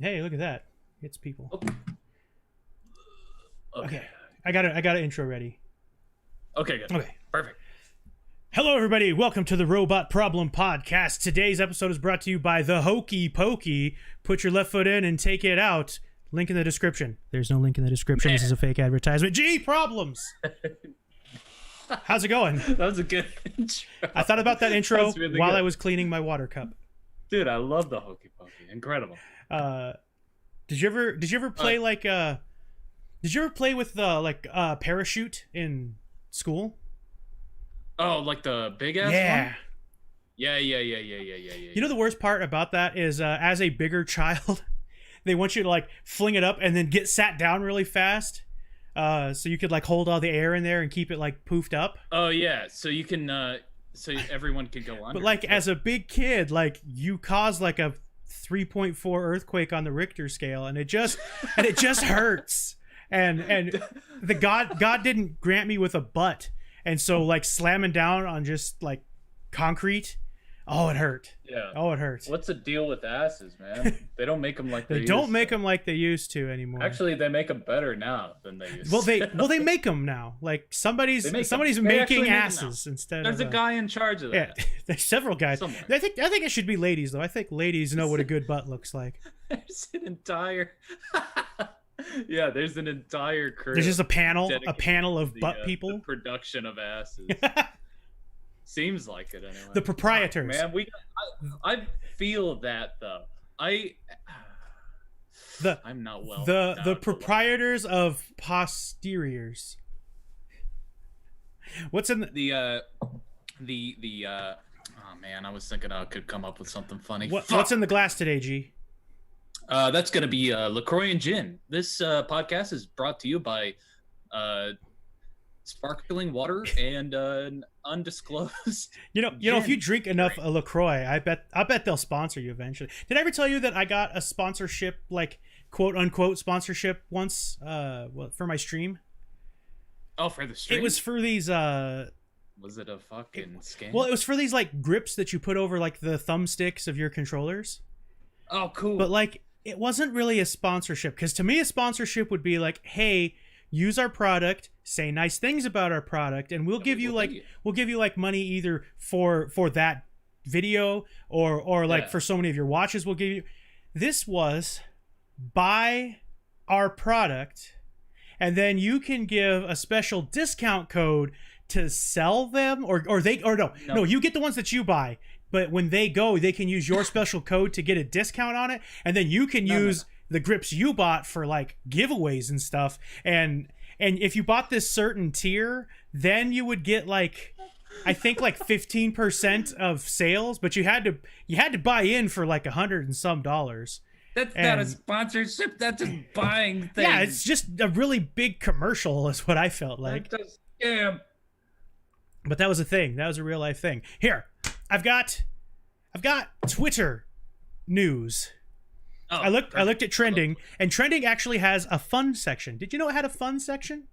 Hey, look at that. It's people. Oh, Okay. I got an intro ready. Okay, good. Okay. Perfect. Hello, everybody. Welcome to the Robot Problem Podcast. Today's episode is brought to you by the Hokey Pokey. Put your left foot in and take it out. Link in the description. There's no link in the description. Man. This is a fake advertisement. Gee, problems. How's it going? That was a good intro. I thought about that intro That's really while good. I was cleaning my water cup. Dude, I love the Hokey Pokey. Incredible. Did you ever play did you ever play with parachute in school? Oh, like the big ass Yeah. one? Yeah. You know the worst part about that is as a bigger child, they want you to like fling it up and then get sat down really fast, so you could like hold all the air in there and keep it like poofed up. Oh yeah, so you can so everyone can go on. But like as a big kid, like you cause like a 3.4 earthquake on the Richter scale, and it just hurts. And the God didn't grant me with a butt, and so like slamming down on just like concrete, oh it hurt. Yeah. Oh it hurt. What's the deal with asses, man? They don't make them like They don't make them like they used to anymore. Actually, they make them better now than they used Well, to. they make them now. Like somebody's They make 'em. somebody's They actually making make 'em asses instead There's of a guy in charge of Yeah, that. there's several guys. Somewhere. I think it should be ladies though. I think ladies know what a good butt looks like. There's an entire yeah, there's an entire crew. There's just a panel dedicated of to butt the people. production of asses. Seems like it anyway. The proprietors. Man, I feel that though. I'm not well. the endowed, proprietors of posteriors. What's in the oh man, I was thinking I could come up with something funny. what's in the glass today, G? That's gonna be LaCroix and gin. This podcast is brought to you by sparkling water and an undisclosed. You know, if you drink enough LaCroix, I bet they'll sponsor you eventually. Did I ever tell you that I got a sponsorship, like quote unquote sponsorship once, for my stream? Oh, for the stream. It was for these Was it a fucking scam? well, it was for these like grips that you put over like the thumbsticks of your controllers. Oh, cool. But like it wasn't really a sponsorship, because to me a sponsorship would be like, hey, use our product, say nice things about our product, and we'll give you like money either for that video or like for so many of your watches we'll give you. This was buy our product and then you can give a special discount code to sell them or no, you get the ones that you buy, but when they go they can use your special code to get a discount on it, and then you can use the grips you bought for like giveaways and stuff, and if you bought this certain tier then you would get like I think like 15% of sales, but you had to buy in for like $100 and some. That's not a sponsorship. That's just buying things. Yeah, it's just a really big commercial is what I felt like. That's a scam. But that was a thing. That was a real life thing. Here, I've got Twitter news. Oh, I looked at trending, and trending actually has a fun section. Did you know it had a fun section?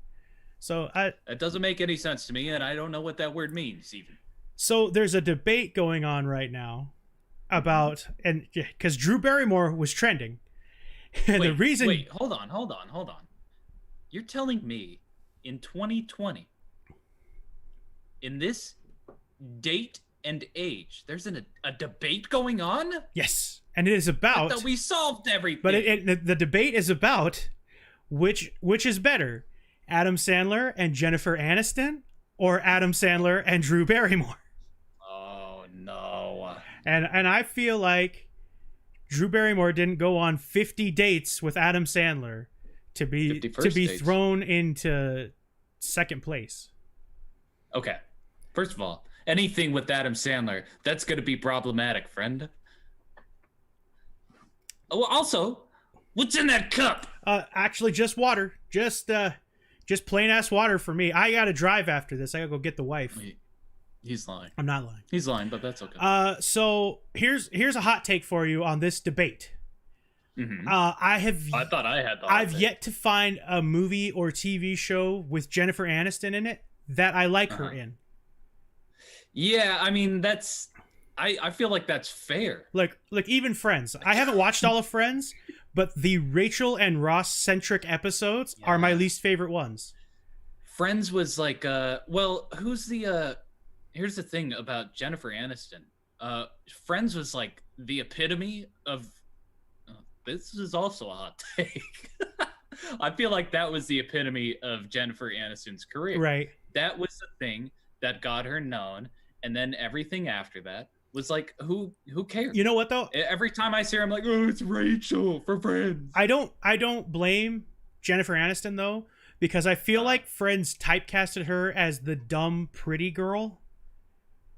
It doesn't make any sense to me, and I don't know what that word means even. So there's a debate going on right now about, and because Drew Barrymore was trending, and the reason. Wait, hold on. You're telling me in 2020, in this date and age, there's a debate going on? Yes, and it is about. I thought we solved everything. But the debate is about which is better, Adam Sandler and Jennifer Aniston, or Adam Sandler and Drew Barrymore. Oh no. And I feel like Drew Barrymore didn't go on 50 dates with Adam Sandler to be dates. thrown into second place. Okay. First of all, anything with Adam Sandler, that's going to be problematic, friend. Oh, also, what's in that cup? Actually, just water. Just plain ass water for me. I gotta drive after this. I gotta go get the wife. He's lying. I'm not lying. He's lying, but that's okay. So here's a hot take for you on this debate. Mm-hmm. I thought I had the I've yet to find a movie or TV show with Jennifer Aniston in it that I like her in. Yeah, I mean I feel like that's fair. Like even Friends. I haven't watched all of Friends, but the Rachel and Ross centric episodes are my least favorite ones. Friends was like, well, who's the? Here's the thing about Jennifer Aniston. Friends was like the epitome of. This is also a hot take. I feel like that was the epitome of Jennifer Aniston's career. Right. That was the thing that got her known, and then everything after that was like, who cares? You know what though? Every time I see her, I'm like, oh, it's Rachel for Friends. I don't blame Jennifer Aniston though, because I feel like Friends typecasted her as the dumb pretty girl,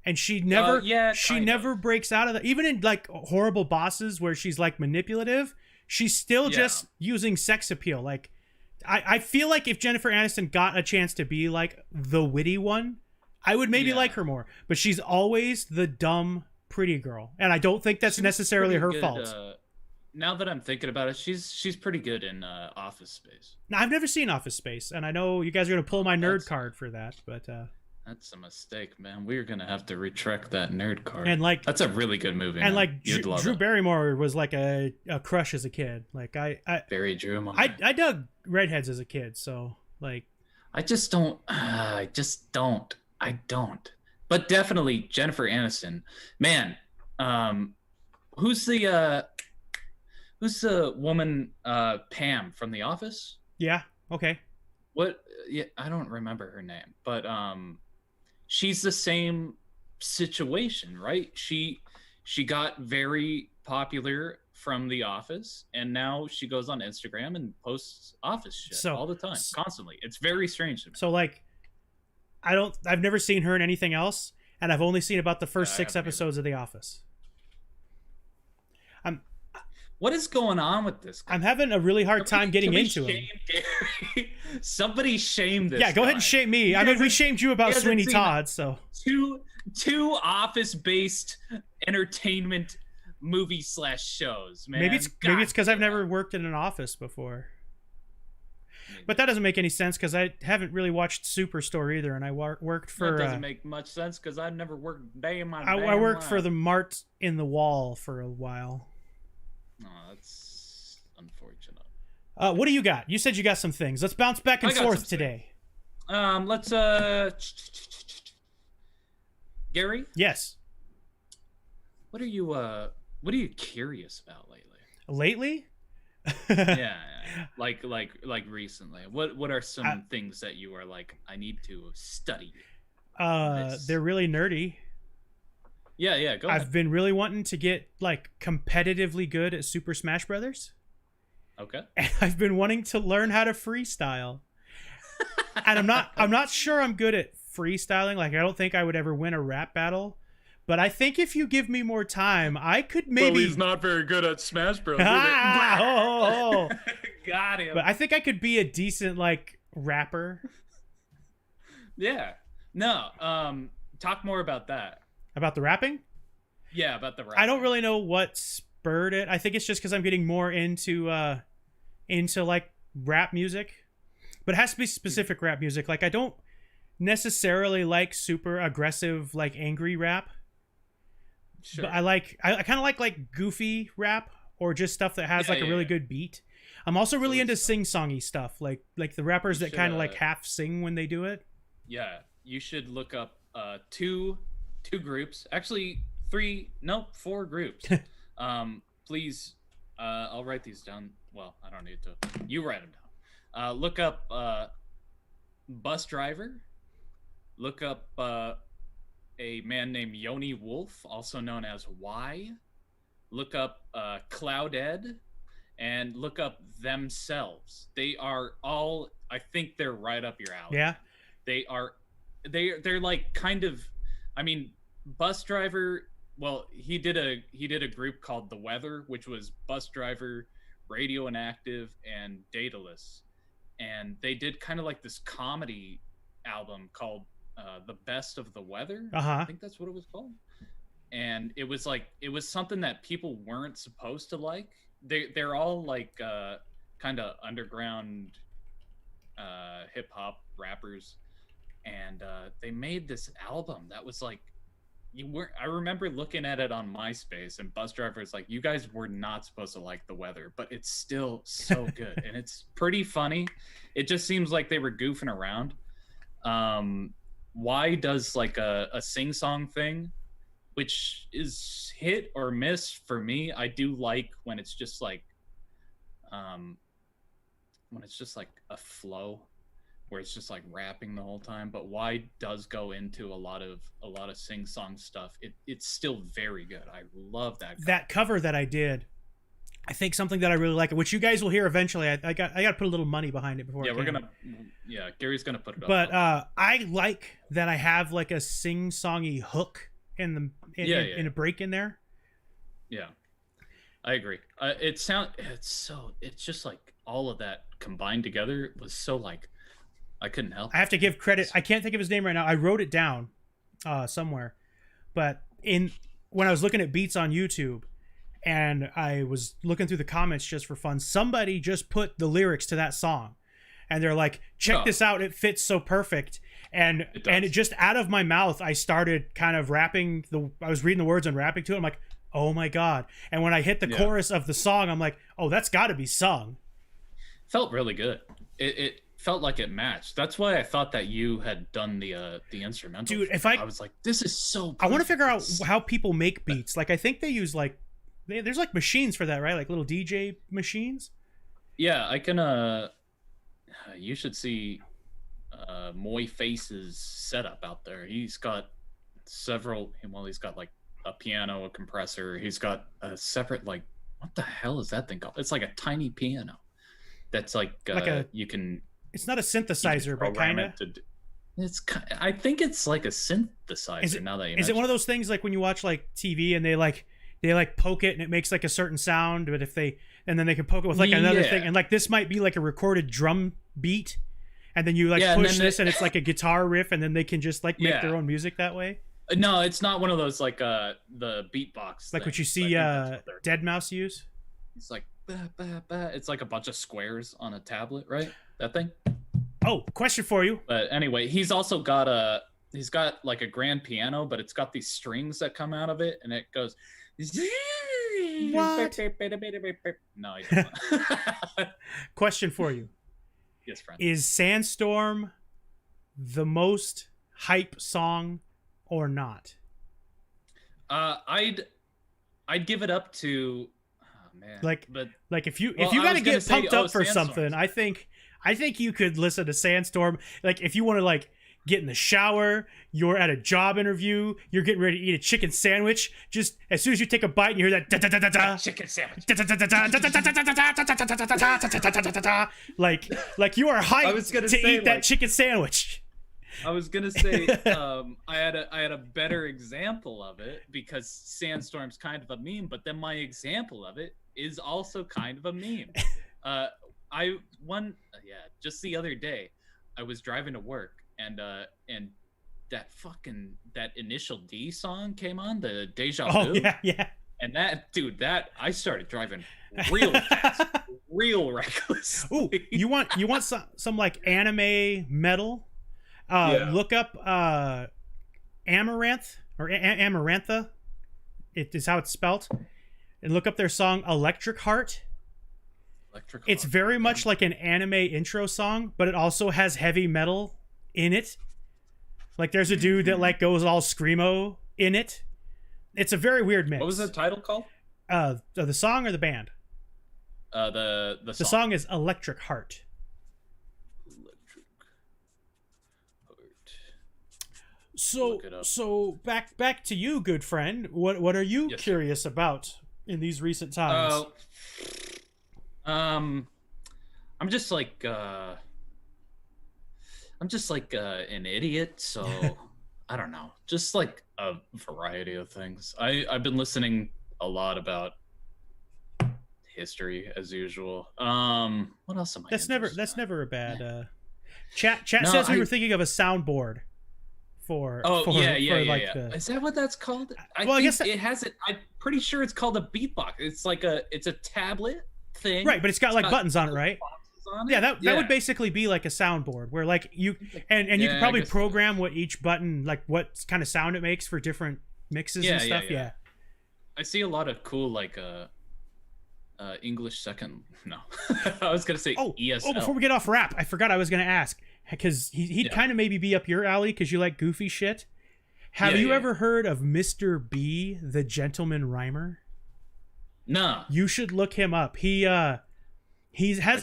and she never never breaks out of that. Even in like Horrible Bosses, where she's like manipulative, she's still just using sex appeal. Like I feel like if Jennifer Aniston got a chance to be like the witty one, I would maybe like her more, but she's always the dumb pretty girl, and I don't think that's necessarily her fault. Now that I'm thinking about it, she's pretty good in Office Space. Now, I've never seen Office Space, and I know you guys are gonna pull my nerd card for that, but that's a mistake, man. We're gonna have to retract that nerd card. And like, that's a really good movie. And man. like, Drew Barrymore was like a crush as a kid. Like Barry Drew. I dug redheads as a kid, so like, I don't. But definitely Jennifer Aniston. Man, who's the woman Pam from The Office? Yeah, okay. What yeah, I don't remember her name, but she's the same situation, right? She got very popular from The Office, and now she goes on Instagram and posts Office shit all the time, constantly. It's very strange to me. So like, I've never seen her in anything else, and I've only seen about the first 6 episodes of The Office. What is going on with this guy? I'm having a really hard time getting into him. Somebody shame this. Yeah, go ahead and shame me. I mean, we shamed you about Sweeney Todd, so two office-based entertainment movie/shows, man. Maybe it's because I've never worked in an office before. But that doesn't make any sense because I haven't really watched Superstore either, and I worked for. That doesn't make much sense because I've never worked a day in my life. I worked for the Mart in the Wall for a while. Oh, that's unfortunate. What do you got? You said you got some things. Let's bounce back and forth today. Let's Gary? Yes. What are you curious about lately? Lately? yeah. Like recently. What are some things that you are like, I need to study? They're really nerdy. Yeah, go ahead. I've been really wanting to get like competitively good at Super Smash Brothers. Okay. And I've been wanting to learn how to freestyle. And I'm not sure I'm good at freestyling. Like I don't think I would ever win a rap battle. But I think if you give me more time, I could maybe. Well, he's not very good at Smash Bros. Got him. But I think I could be a decent like rapper. Yeah. No. Talk more about that. About the rapping? Yeah, about the rapping. I don't really know what spurred it. I think it's just because I'm getting more into like rap music, but it has to be specific rap music. Like I don't necessarily like super aggressive, like angry rap. Sure. But I kind of like goofy rap or just stuff that has a really good beat. I'm also really into sing-songy stuff, like the rappers that kind of like half sing when they do it. Yeah, you should look up two groups, actually 4 groups. Please, I'll write these down. Well, I don't need to. You write them down. Look up Bus Driver. Look up a man named Yoni Wolf, also known as Y. Look up Clouded, and look up Themselves. They are all, I think they're right up your alley. Yeah. They're like kind of, I mean, Bus Driver, well, he did a group called The Weather, which was Bus Driver, Radio Inactive, and Daedalus. And they did kind of like this comedy album called The Best of the Weather. I think that's what it was called. And it was something that people weren't supposed to like. They're all like kind of underground hip hop rappers, and they made this album that was like you weren't. I remember looking at it on MySpace, and Bus Driver's like, you guys were not supposed to like the weather, but it's still so good, and it's pretty funny. It just seems like they were goofing around. Why does like a sing song thing, which is hit or miss for me. I do like when it's just like, when it's just like a flow, where it's just like rapping the whole time. But why does go into a lot of sing song stuff. It's still very good. I love that cover. That cover that I did. I think something that I really like, which you guys will hear eventually. I got to put a little money behind it before. Yeah, Gary's gonna put it up. But I like that I have like a sing-songy hook in a break in there. Yeah, I agree. It's just like all of that combined together was so like, I couldn't help. I have to give credit. I can't think of his name right now. I wrote it down somewhere, but when I was looking at beats on YouTube, and I was looking through the comments just for fun, somebody just put the lyrics to that song, and they're like, check this out, it fits so perfect. And it just out of my mouth, I started kind of rapping. I was reading the words and rapping to it. I'm like, oh my God. And when I hit the chorus of the song, I'm like, oh, that's got to be sung. Felt really good. It felt like it matched. That's why I thought that you had done the instrumental. Dude, I was like, this is so perfect. I want to figure out how people make beats. Like, I think they use like, there's like machines for that, right? Like little DJ machines. Yeah, I can. You should see Moy Face's setup out there. He's got several. Well, he's got like a piano, a compressor. He's got a separate like, what the hell is that thing called? It's like a tiny piano. That's like you can. It's not a synthesizer, but kind of. I think it's like a synthesizer. Now that you is it one of those things like when you watch like TV and they poke it and it makes like a certain sound, but and then they can poke it with like another thing, and like this might be like a recorded drum beat, and then you like push this and it's like a guitar riff, and then they can just like make their own music that way. No, it's not one of those like the beatbox like what you see Deadmau5 use. It's like bah, bah, bah. It's like a bunch of squares on a tablet, right? That thing. Oh, question for you. But anyway, he's got like a grand piano, but it's got these strings that come out of it, and it goes. What? No, I don't. Question for you. Yes, friend. Is Sandstorm the most hype song or not? I'd give it up to. Oh man. Like if you got to get pumped up for something, I think you could listen to Sandstorm. Like if you want to like get in the shower, you're at a job interview, you're getting ready to eat a chicken sandwich. Just as soon as you take a bite and you hear that chicken sandwich, like you are hyped to eat that chicken sandwich. I was gonna say I had a better example of it because Sandstorm's kind of a meme, but then my example of it is also kind of a meme. Just the other day, I was driving to work. And that Initial D song came on, the Deja Vu. Oh yeah. And that I started driving real fast, real reckless. Ooh, you want some like anime metal? Look up Amaranth or Amarantha. It is how it's spelled. And look up their song Electric Heart. It's very much like an anime intro song, but it also has heavy metal in it. Like there's a dude that like goes all screamo in it. It's a very weird mix. What was the title called? The song or the band? The song. The song is Electric Heart. Electric Heart. So back to you, good friend. What are you curious about in these recent times? I'm just like an idiot, so I don't know. Just like a variety of things. I've been listening a lot about history as usual. What else am I? That's never a bad. Chat says we were thinking of a soundboard for. Is that what that's called? I guess it has it. I'm pretty sure it's called a beatbox. It's like it's a tablet thing. Right, but it's got like buttons on it, right? That would basically be like a soundboard where like you and you can probably program what each button, like what kind of sound it makes for different mixes Yeah, and stuff. yeah, yeah. I see a lot of cool like English second. No, I was gonna say ESL. Before we get off rap, I forgot I was gonna ask because he'd kind of maybe be up your alley because you like goofy shit. Have you ever heard of Mr. B, the Gentleman Rhymer? No. You should look him up. He has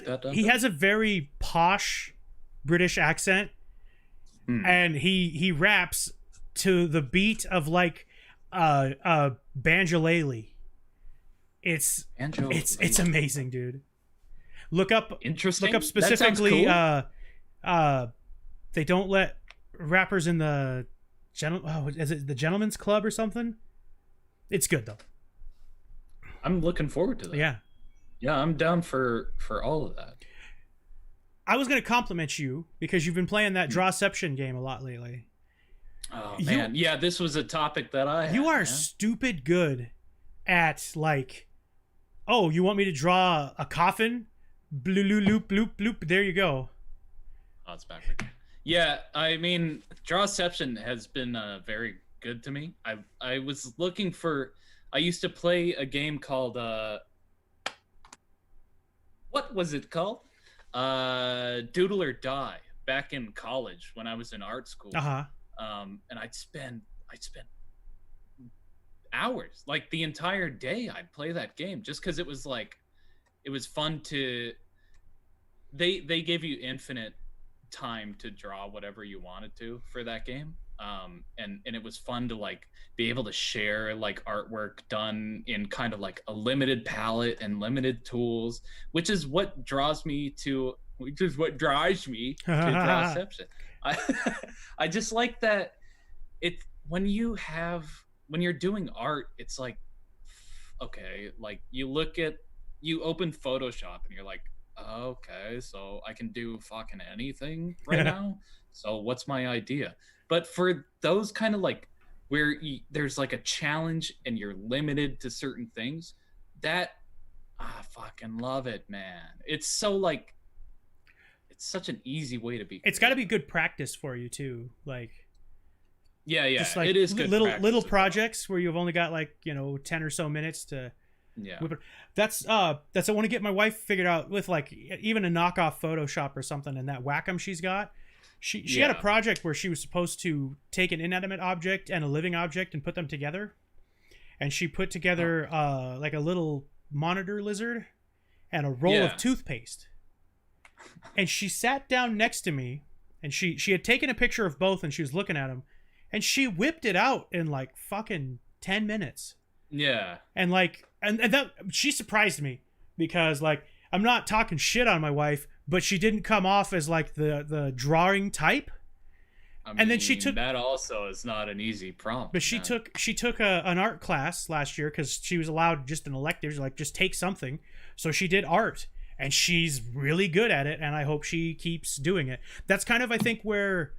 a very posh British accent, and he raps to the beat of like banjolele. It's amazing, dude. Look up specifically cool. They don't let rappers in the is it the Gentleman's Club or something? It's good though. I'm looking forward to that. Yeah, I'm down for all of that. I was going to compliment you because you've been playing that Drawception game a lot lately. Oh man, yeah, this was a topic that you are stupid good at like, oh, you want me to draw a coffin? Bloop bloop bloop bloop. There you go. Oh, it's backward. Yeah, I mean, Drawception has been very good to me. I was looking for. I used to play a game called what was it called? Doodle or Die back in college when I was in art school. And I'd spend hours, like the entire day I'd play that game just because it was fun to they gave you infinite time to draw whatever you wanted to for that game. And it was fun to like be able to share like artwork done in kind of like a limited palette and limited tools, which is what drives me to Drawception. I just like that when you're doing art, it's like, okay, like you open Photoshop and you're like, okay, so I can do fucking anything right now. So what's my idea? But for those kind of like where there's like a challenge and you're limited to certain things, that I fucking love it, man. It's so like, it's such an easy way to be. It's got to be good practice for you too. Like, yeah, just like it is good little projects where you've only got like 10 or so minutes to. Yeah, whip it. That's I want to get my wife figured out with like even a knockoff Photoshop or something, and that Wacom she's got. She had a project where she was supposed to take an inanimate object and a living object and put them together, and she put together like a little monitor lizard and a roll of toothpaste. And she sat down next to me, and she had taken a picture of both, and she was looking at them, and she whipped it out in like fucking 10 minutes. Yeah. And like and that she surprised me because like I'm not talking shit on my wife, but she didn't come off as like the drawing type. I mean, and then she took that also is not an easy prompt. But she took an art class last year because she was allowed just an elective, like just take something. So she did art, and she's really good at it, and I hope she keeps doing it. That's kind of I think where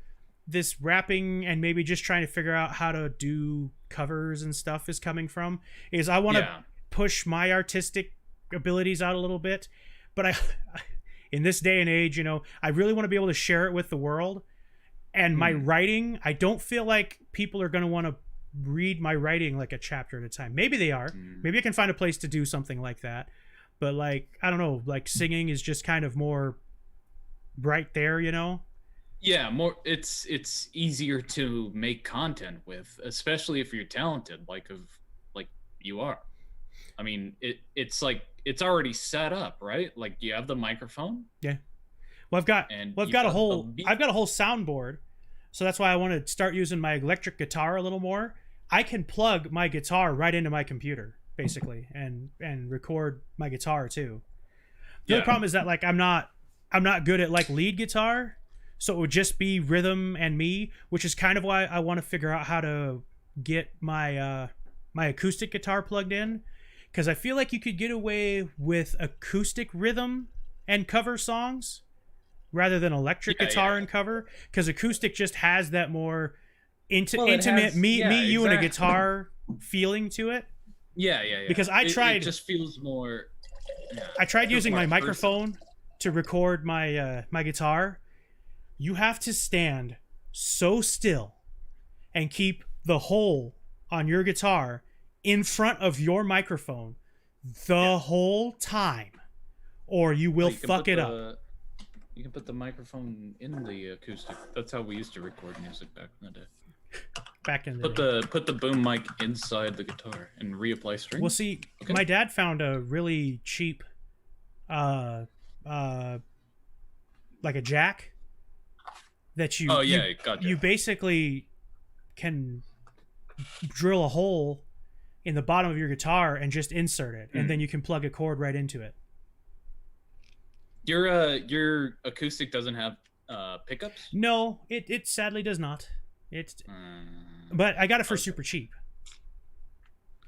this rapping and maybe just trying to figure out how to do covers and stuff is coming from. Is I want to push my artistic abilities out a little bit, but I in this day and age, I really want to be able to share it with the world. And my writing, I don't feel like people are going to want to read my writing like a chapter at a time. Maybe they are. Maybe I can find a place to do something like that. But like, I don't know, like singing is just kind of more right there, Yeah, more it's easier to make content with, especially if you're talented like you are. I mean, it's like it's already set up, right? Like you have the microphone. Yeah. Well, I've got a whole soundboard, so that's why I want to start using my electric guitar a little more. I can plug my guitar right into my computer, basically, and record my guitar too. The other problem is that like I'm not good at like lead guitar, so it would just be rhythm and me, which is kind of why I want to figure out how to get my my acoustic guitar plugged in. Because I feel like you could get away with acoustic rhythm and cover songs rather than electric guitar and cover. Because acoustic just has that more intimate you and a guitar feeling to it. Yeah. Because I tried. It just feels more. Yeah, I tried using my microphone to record my my guitar. You have to stand so still and keep the whole on your guitar in front of your microphone the whole time, or you will fuck it up. You can put the microphone in the acoustic. That's how we used to record music back in the day. Back in the day. Put the boom mic inside the guitar and reapply strings. Well, see, my dad found a really cheap, like a jack that you. Gotcha. You basically can drill a hole in the bottom of your guitar and just insert it, and then you can plug a cord right into it. Your acoustic doesn't have pickups? No, it sadly does not. But I got it for super cheap.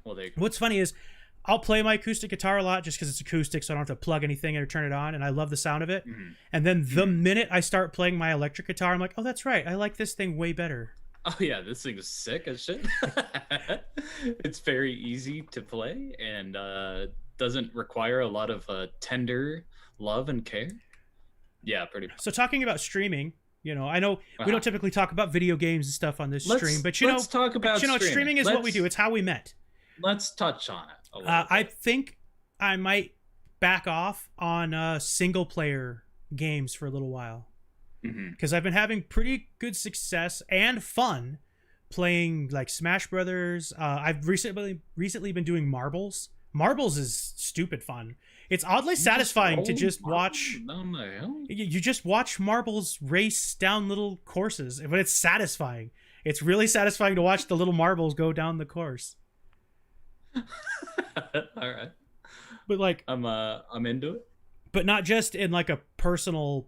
Well, there you go. What's funny is I'll play my acoustic guitar a lot just because it's acoustic, so I don't have to plug anything or turn it on, and I love the sound of it. And then the minute I start playing my electric guitar, I'm like, oh, that's right, I like this thing way better. Oh yeah, this thing is sick as shit. It's very easy to play and doesn't require a lot of tender love and care. Yeah, pretty much. So talking about streaming, I know we don't typically talk about video games and stuff on this stream, but let's talk about streaming is what we do. It's how we met. Let's touch on it a little I think I might back off on single player games for a little while. Because I've been having pretty good success and fun playing like Smash Brothers. I've recently been doing marbles. Marbles is stupid fun. It's oddly satisfying to just watch. You just watch marbles race down little courses, but it's satisfying. It's really satisfying to watch the little marbles go down the course. All right. But like I'm into it. But not just in like a personal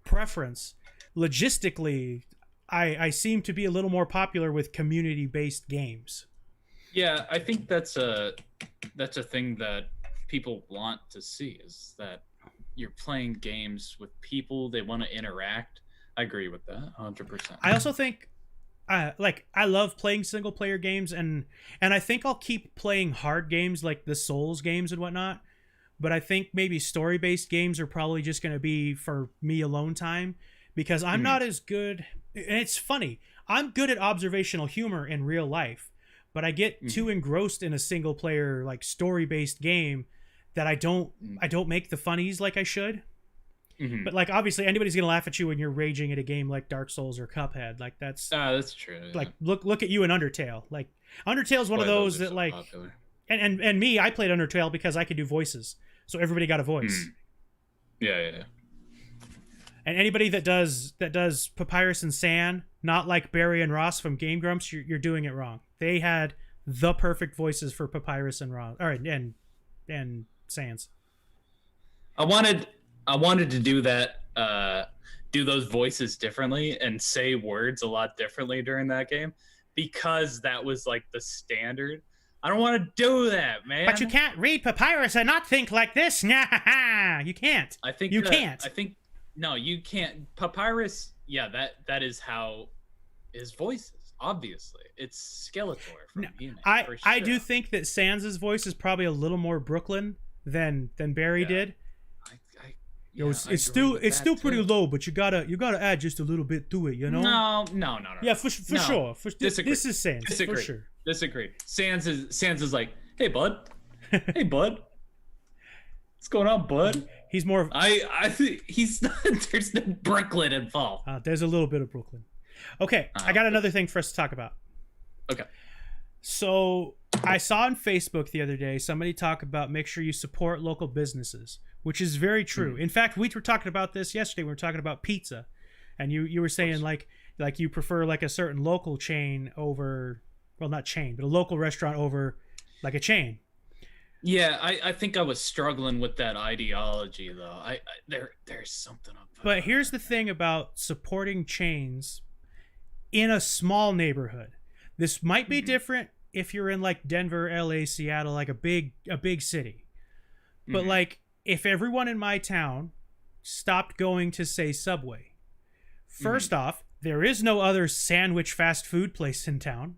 preference. Logistically, I seem to be a little more popular with community-based games. Yeah, I think that's a thing that people want to see, is that you're playing games with people, they want to interact. I agree with that 100%. I also think I love playing single player games, and I think I'll keep playing hard games like the Souls games and whatnot, but I think maybe story-based games are probably just going to be for me alone time, because I'm not as good. And it's funny, I'm good at observational humor in real life, but I get too engrossed in a single player like story-based game that I don't make the funnies like I should. But like obviously anybody's gonna laugh at you when you're raging at a game like Dark Souls or Cuphead. Like that's true. Yeah. Like look at you in Undertale. Like Undertale's one of those that like popular. and me, I played Undertale because I could do voices, so everybody got a voice. Yeah. And anybody that does Papyrus and San, not like Barry and Ross from Game Grumps, you're doing it wrong. They had the perfect voices for Papyrus and Ross, all right, and Sans. I wanted to do that, do those voices differently and say words a lot differently during that game, because that was like the standard. I don't want to do that, man. But you can't read Papyrus and not think like this. You can't. I think you can't. No, you can't. Papyrus, yeah, that is how his voice is. Obviously, it's Skeletor from He-Man. I do think that Sans' voice is probably a little more Brooklyn than Barry did. It's still pretty low, but you gotta add just a little bit to it, you know? No. Yeah, for sure. Disagree. This is Sans. Disagree. For sure. Disagree. Sans is like, hey bud, hey bud, what's going on, bud? He's more. I think he's not. There's no Brooklyn involved. There's a little bit of Brooklyn. Okay, I got another thing for us to talk about. Okay. So I saw on Facebook the other day somebody talk about make sure you support local businesses, which is very true. In fact, we were talking about this yesterday. We were talking about pizza, and you were saying like you prefer like a certain local chain over, well, not chain, but a local restaurant over like a chain. Yeah, I think I was struggling with that ideology though. There's something up. But here's the thing about supporting chains in a small neighborhood. This might be different if you're in like Denver, LA, Seattle, like a big city. But like if everyone in my town stopped going to say Subway, first off, there is no other sandwich fast food place in town.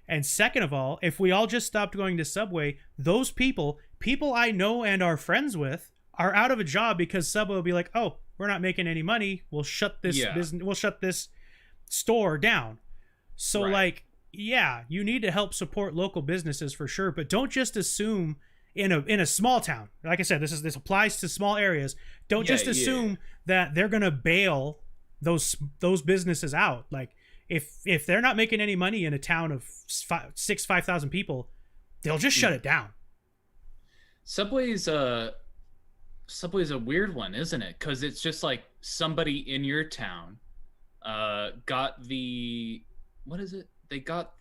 And second of all, if we all just stopped going to Subway, those people I know and are friends with, are out of a job because Subway will be like, "Oh, we're not making any money. We'll shut this business. We'll shut this store down." So like yeah, you need to help support local businesses for sure, but don't just assume in a small town. Like I said, this applies to small areas. Don't just assume that they're gonna bail those businesses out. Like if they're not making any money in a town of 5,000 people, they'll just shut it down. Subway's a weird one, isn't it? Because it's just like somebody in your town got the, what is it? They got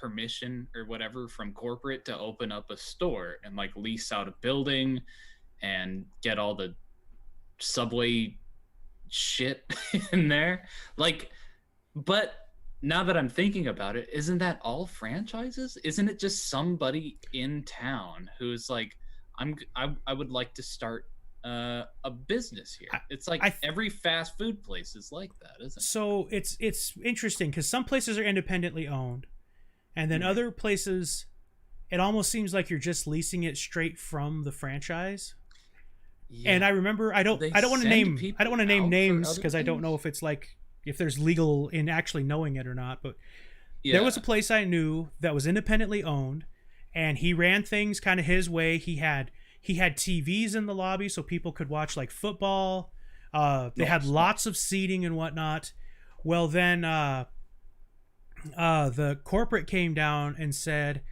permission or whatever from corporate to open up a store and like lease out a building and get all the Subway shit in there. Like, but now that I'm thinking about it, isn't that all franchises? Isn't it just somebody in town who's like, I would like to start a business here? It's like every fast food place is like that, isn't it? So it's interesting because some places are independently owned, and then other places, it almost seems like you're just leasing it straight from the franchise. Yeah. And I remember I don't want to name names because I don't know if it's like if there's legal in actually knowing it or not. But there was a place I knew that was independently owned, and he ran things kind of his way. He had TVs in the lobby so people could watch like football. They had lots of seating and whatnot. Well, then the corporate came down and said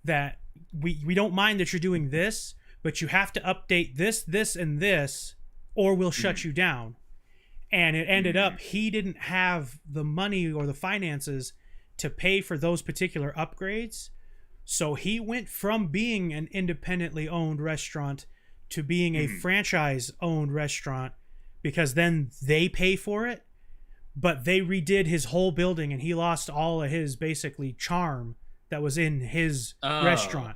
that we don't mind that you're doing this, but you have to update this, and this, or we'll shut you down. And it ended up he didn't have the money or the finances to pay for those particular upgrades. So he went from being an independently owned restaurant to being a franchise-owned restaurant because then they pay for it, but they redid his whole building and he lost all of his basically charm that was in his restaurant.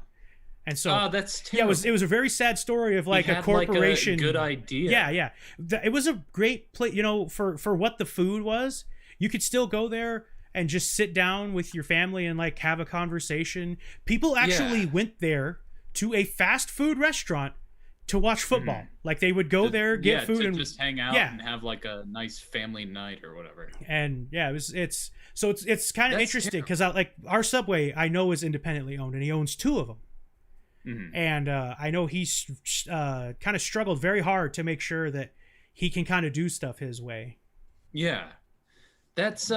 And so that's terrible. Yeah, it was a very sad story of like a corporation. Like a good idea. Yeah. It was a great place, for what the food was. You could still go there and just sit down with your family and like have a conversation. People actually went there to a fast food restaurant to watch football. Like they would go there, get food, and just hang out and have like a nice family night or whatever. And it's kind of interesting because like our Subway I know is independently owned and he owns 2 of them. And I know he's kind of struggled very hard to make sure that he can kind of do stuff his way. Yeah, that's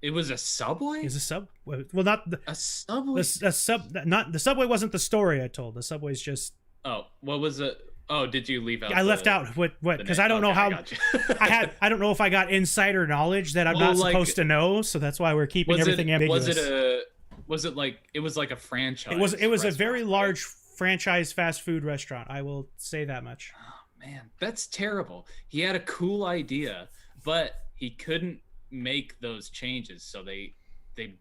it was a Subway. Is a sub? Well, not a Subway. Not the Subway wasn't the story I told. The Subway's just. Oh, what was it? Oh, did you leave out? I left out what because I don't know how. I don't know if I got insider knowledge that I'm not supposed to know, so that's why we're keeping everything ambiguous. Was it like a franchise? It was a very large franchise fast food restaurant. I will say that much. Oh man, that's terrible. He had a cool idea, but he couldn't make those changes, so they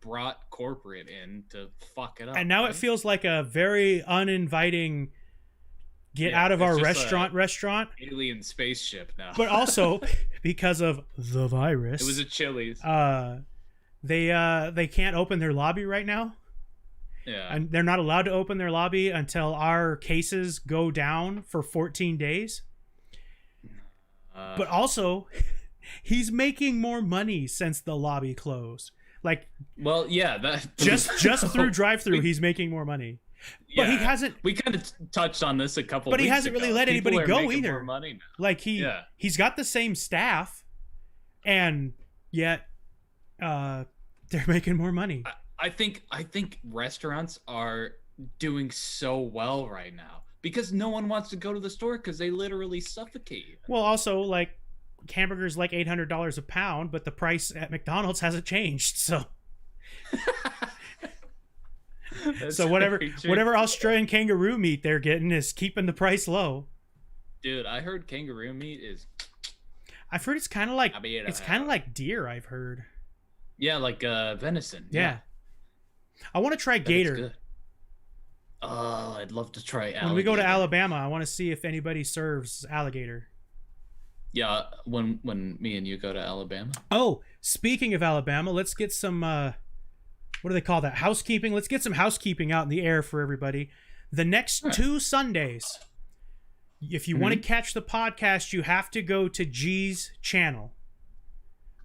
brought corporate in to fuck it up. And now it feels like a very uninviting out of our restaurant alien spaceship now. But also because of the virus, it was a Chili's. They can't open their lobby right now. Yeah. And they're not allowed to open their lobby until our cases go down for 14 days. But also, he's making more money since the lobby closed. Like, well, yeah, that just through drive-through, he's making more money. But he hasn't. We kind of touched on this a couple. But weeks he hasn't ago. really let People anybody go either. More money now. Like he's got the same staff, and yet they're making more money. I think restaurants are doing so well right now because no one wants to go to the store because they literally suffocate you. Well, also like hamburgers like $800 a pound, but the price at McDonald's hasn't changed. So, so whatever Australian kangaroo meat they're getting is keeping the price low. Dude, I heard kangaroo meat is. I've heard it's kind of like deer. I've heard. Yeah, like venison. Yeah. I want to try gator. Oh, I'd love to try alligator. When we go to Alabama, I want to see if anybody serves alligator. Yeah, when me and you go to Alabama. Oh, speaking of Alabama, let's get some what do they call that? Housekeeping. Let's get some housekeeping out in the air for everybody. The next 2 Sundays, if you want to catch the podcast, you have to go to G's channel.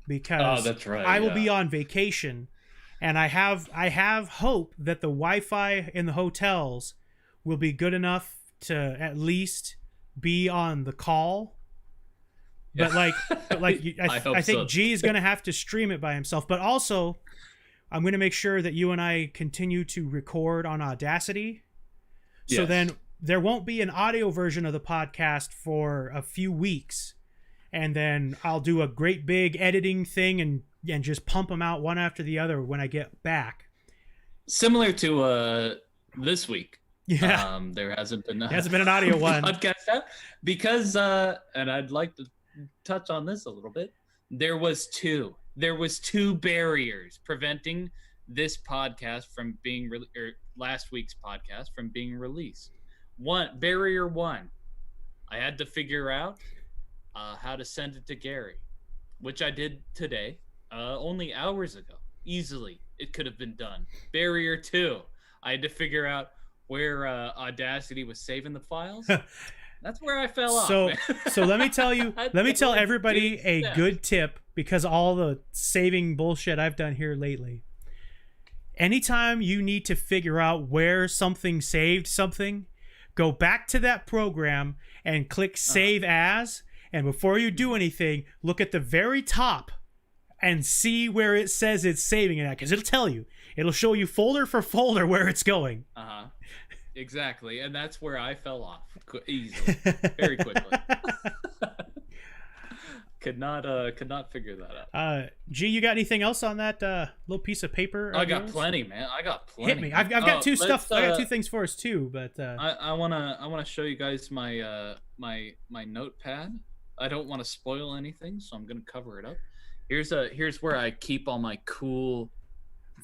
Because that's right, I will be on vacation And I have hope that the Wi-Fi in the hotels will be good enough to at least be on the call. But like, I think G is going to have to stream it by himself. But also, I'm going to make sure that you and I continue to record on Audacity. So then there won't be an audio version of the podcast for a few weeks. And then I'll do a great big editing thing and just pump them out one after the other when I get back. Similar to this week. Yeah. There hasn't been an audio one. Podcast out because and I'd like to touch on this a little bit. There was two barriers preventing this podcast from being last week's podcast from being released. Barrier one, I had to figure out how to send it to Gary, which I did today, only hours ago. Easily, it could have been done. Barrier two, I had to figure out where Audacity was saving the files. That's where I fell off. So let me tell everybody a good tip, because all the saving bullshit I've done here lately. Anytime you need to figure out where something saved something, go back to that program and click Save As. And before you do anything, look at the very top and see where it says it's saving it at, because it'll tell you. It'll show you folder for folder where it's going. Exactly, and that's where I fell off easily, very quickly. could not figure that out. G, you got anything else on that little piece of paper? I got plenty, man. I got plenty. Hit me. I've got two stuff. I got two things for us too, but I wanna show you guys my my notepad. I don't want to spoil anything, so I'm gonna cover it up. Here's where I keep all my cool.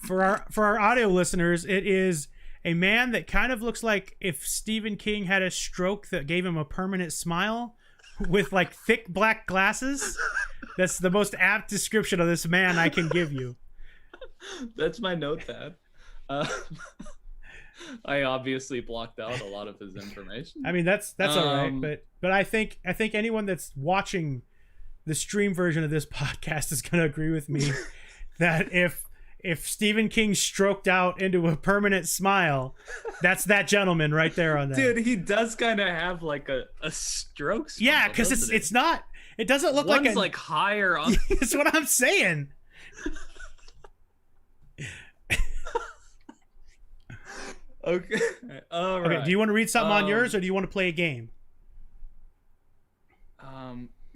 For our audio listeners, it is a man that kind of looks like if Stephen King had a stroke that gave him a permanent smile, with like thick black glasses. That's the most apt description of this man I can give you. That's my notepad. I obviously blocked out a lot of his information. I mean, that's all right, but I think anyone that's watching the stream version of this podcast is going to agree with me that if Stephen King stroked out into a permanent smile, that's that gentleman right there on that. Dude, he does kind of have like a stroke smile. Yeah, because it doesn't look One's like higher on. That's what I'm saying. Okay. All right. Okay. Do you want to read something on yours, or do you want to play a game?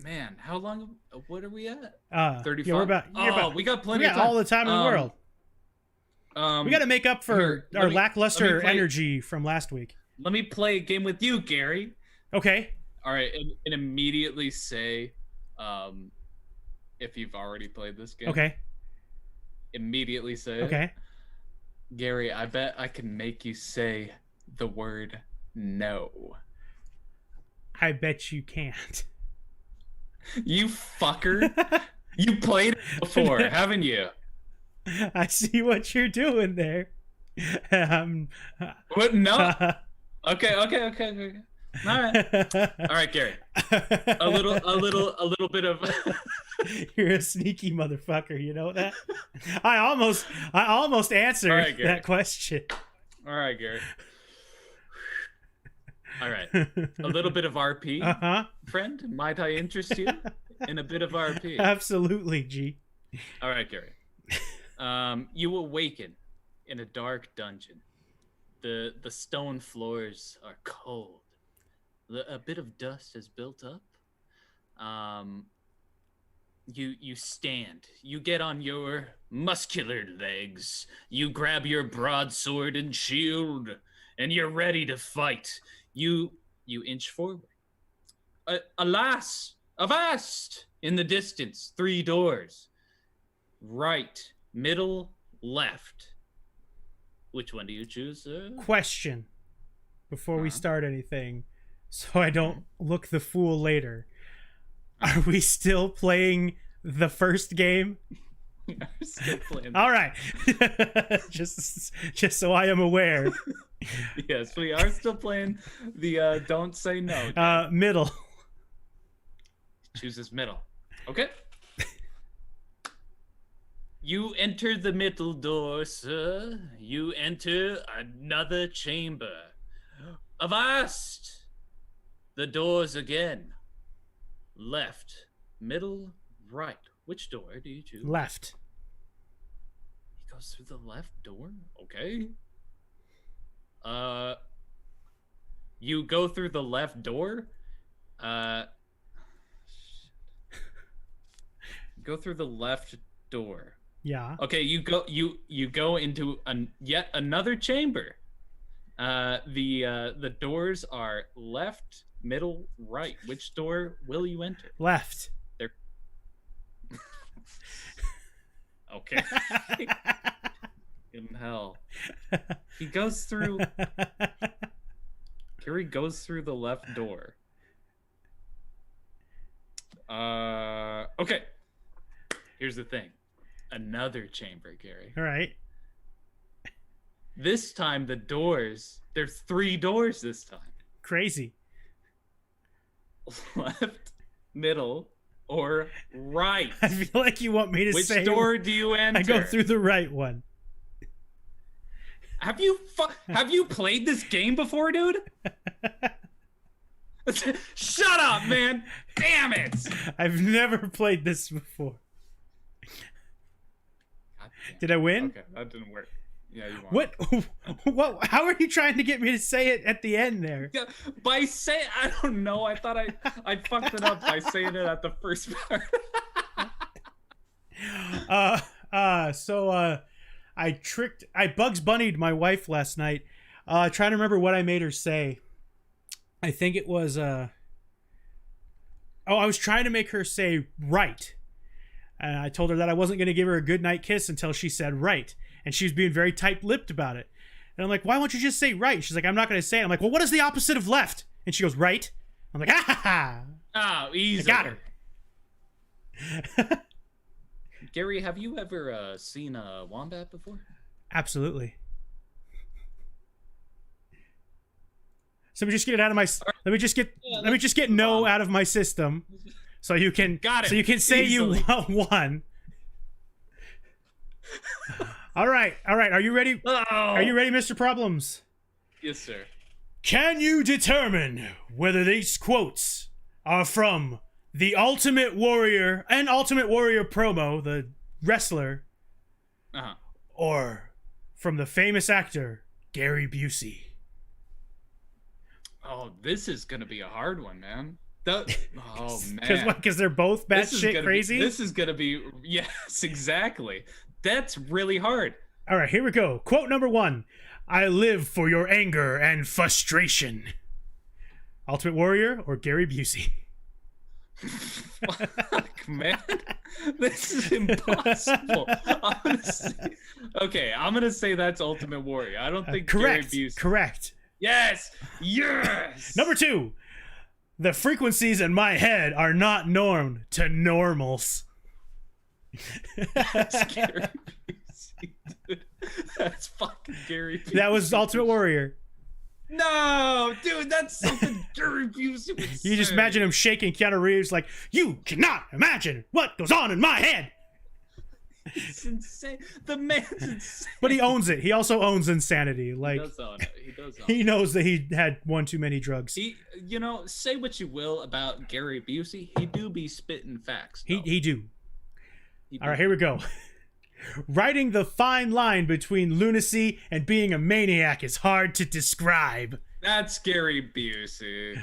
Man, how long? What are we at? 35. Yeah, we got plenty. We got of time. all the time in the world. We got to make up for our lackluster energy from last week. Let me play a game with you, Gary. Okay. All right, and immediately say, if you've already played this game. Okay. Immediately say. Okay. Gary, I bet I can make you say the word no. I bet you can't. You fucker. You played it before, haven't you? I see what you're doing there. What? No. Okay. All right, Gary. A little bit of. You're a sneaky motherfucker. You know that. I almost answered that question. All right, Gary. All right. A little bit of RP, friend. Might I interest you in a bit of RP? Absolutely, G. All right, Gary. You awaken in a dark dungeon. The stone floors are cold. A bit of dust has built up. You stand. You get on your muscular legs. You grab your broadsword and shield, and you're ready to fight. You inch forward. Alas! Avast! In the distance, 3 doors. Right, middle, left. Which one do you choose? Question. Before we start anything, so I don't look the fool later. Are we still playing the first game? Still playing. All right. just so I am aware. Yes, we are still playing the don't say no. Middle. Chooses middle. Okay. You enter the middle door, sir. You enter another chamber. Avast! The doors again. Left, middle, right. Which door do you choose? Left. He goes through the left door? Okay. You go through the left door? Go through the left door. Yeah. Okay, you go into yet another chamber. The doors are left, middle, right. Which door will you enter? Left. There. Okay. In hell. He goes through. Gary goes through the left door. Okay. Here's the thing. Another chamber, Gary. All right. This time the doors, there's 3 doors this time. Crazy. Left, middle, or right. I feel like you want me to Which say... Which door do you enter? I go through the right one. Have you played this game before, dude? Shut up, man! Damn it! I've never played this before. Did I win? Okay, that didn't work. Yeah, you won. What? How are you trying to get me to say it at the end there? By saying, I don't know. I thought I fucked it up by saying it at the first part. I Bugs Bunnied my wife last night, trying to remember what I made her say. I think it was, I was trying to make her say right. And I told her that I wasn't going to give her a goodnight kiss until she said right. And she was being very tight-lipped about it. And I'm like, why won't you just say right? She's like, I'm not going to say it. I'm like, well, what is the opposite of left? And she goes, right. I'm like, ah! Oh, easy. I got her. Gary, have you ever seen a wombat before? Absolutely. So let me just get it out of my. Let me just get no out of my system, so you can. Got it. So you can say easily. You won. All right. Are you ready? Oh. Are you ready, Mr. Problems? Yes, sir. Can you determine whether these quotes are from the Ultimate Warrior and Ultimate Warrior promo, the wrestler, or from the famous actor Gary Busey? Oh, this is gonna be a hard one, man. Oh man, because they're both batshit crazy. This is gonna be yes, exactly. That's really hard. All right, here we go. Quote number 1: "I live for your anger and frustration." Ultimate Warrior or Gary Busey? Fuck, man, this is impossible. Honestly. Okay, I'm gonna say that's Ultimate Warrior. I don't think correct. Gary Busey. Correct. Yes. Number 2: "The frequencies in my head are not norm to normals." That's Gary Busey, dude. That's fucking Gary Busey. That was Ultimate Warrior. No, dude, that's something Gary Busey would say. You just imagine him shaking Keanu Reeves like, "You cannot imagine what goes on in my head." It's insane. The man's insane. But he owns it. He also owns insanity. Like, he does own it. He does own he knows that he had one too many drugs. He, say what you will about Gary Busey, he do be spitting facts. He do. All right, here we go. "Writing the fine line between lunacy and being a maniac is hard to describe." That's Gary Busey.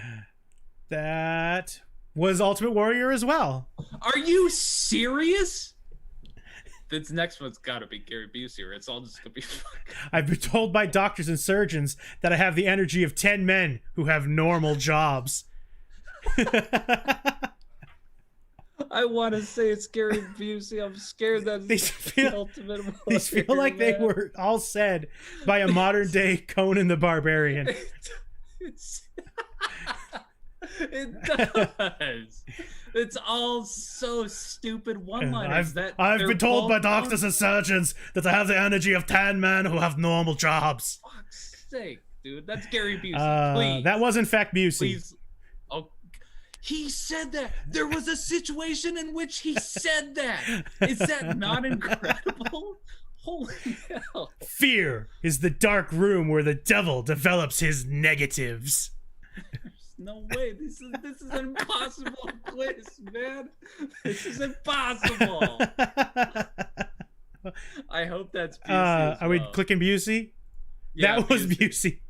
That was Ultimate Warrior as well. Are you serious? This next one's got to be Gary Busey, or it's all just gonna be. I've been told by doctors and surgeons that I have the energy of 10 men who have normal jobs. I want to say it's Gary Busey. I'm scared that these feel, the Ultimate Warrior, these feel like they were all said by a modern day Conan the Barbarian. It does. It's all so stupid one-liners. I've been told by doctors and surgeons that I have the energy of 10 men who have normal jobs. Fuck's sake, dude. That's Gary Busey. Please. That was in fact Busey. Please. Oh, He said that. There was a situation in which he said that. Is that not incredible? Holy hell. Fear is the dark room where the devil develops his negatives. There's no way. This is an impossible quiz, man. This is impossible. I hope that's Busey as are we well. clicking Busey? Yeah, that was Busey.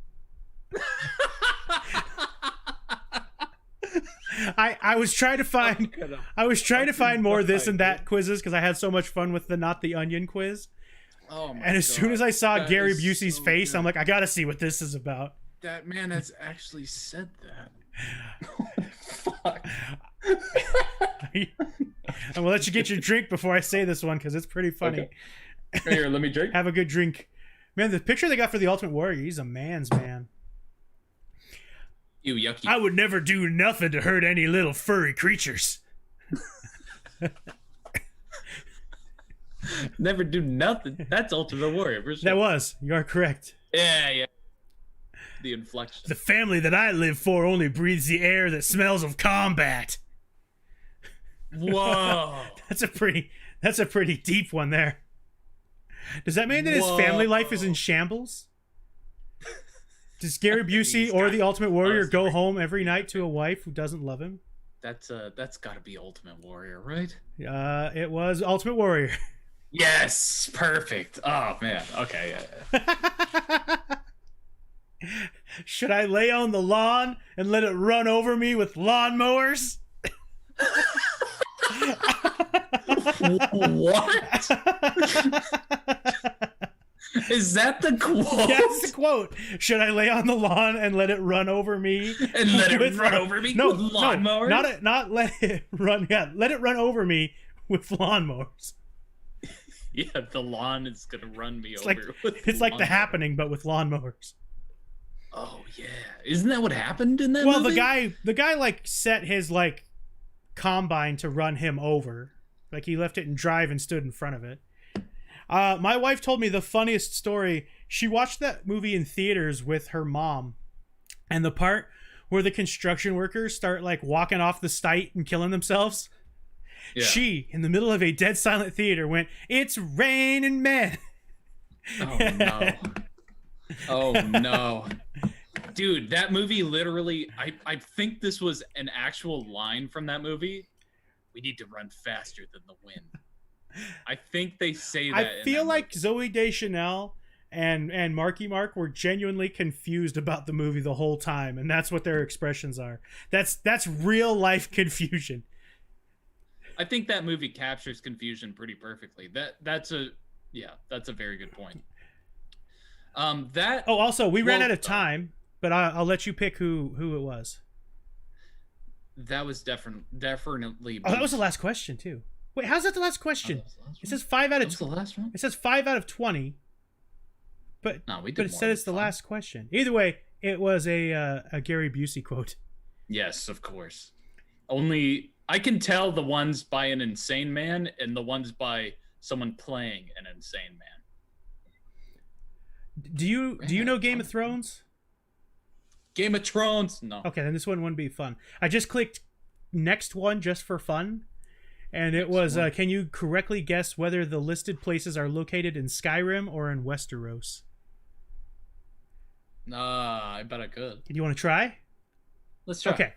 I was trying to find more this and that quizzes because I had so much fun with the Not the Onion quiz. Oh my And as soon as I saw That Gary is Busey's so face, good. I'm like, I gotta see what this is about. That man has actually said that. Fuck. I'm gonna let you get your drink before I say this one because it's pretty funny. Okay. Here, let me drink. Have a good drink. Man, the picture they got for the Ultimate Warrior, he's a man's man. Ew, yucky. I would never do nothing to hurt any little furry creatures. Never do nothing. That's Ultimate Warrior. For sure. That was. You are correct. Yeah. The inflection. The family that I live for only breathes the air that smells of combat. Whoa. That's a pretty deep one there. Does that mean that his family life is in shambles? Does Gary Busey or the Ultimate Warrior go home every night to a wife who doesn't love him? That's got to be Ultimate Warrior, right? It was Ultimate Warrior. Yes, perfect. Oh man. Okay. Yeah. Should I lay on the lawn and let it run over me with lawnmowers? What? Is that the quote? That's the quote. Should I lay on the lawn and let it run over me? And let it with run over me no, with lawnmowers? No, not let it run. Yeah, let it run over me with lawnmowers. Yeah, the lawn is gonna run me It's over. like with it's like The lawnmower. Happening, but with lawnmowers. Oh yeah, isn't that what happened in that? Well, movie? the guy like set his like combine to run him over. Like he left it in drive and stood in front of it. My wife told me the funniest story. She watched that movie in theaters with her mom, and the part where the construction workers start like walking off the site and killing themselves. Yeah. She, in the middle of a dead silent theater, went, "It's raining men." Oh no. Oh no. Dude, that movie literally I think this was an actual line from that movie. We need to run faster than the wind. I think they say that. I feel like Zooey Deschanel and Marky Mark were genuinely confused about the movie the whole time, and that's what their expressions are. That's real life confusion. I think that movie captures confusion pretty perfectly. That's a very good point. Also, we ran Well, out of time, but I'll let you pick who it was. That was definitely. Oh, that was the last question too. Wait, how's that the last question? It says 5 out That of was the last one. it says 5 out of 20. But No, we did. but it more said than it's the five. last question. Either way, it was a Gary Busey quote. Yes, of course. Only I can tell the ones by an insane man and the ones by someone playing an insane man. Do you know Game of Thrones? Game of Thrones? No. Okay, then this one wouldn't be fun. I just clicked next one just for fun, and it was can you correctly guess whether the listed places are located in Skyrim or in Westeros? I bet I could. Do you want to try? Let's try. Okay.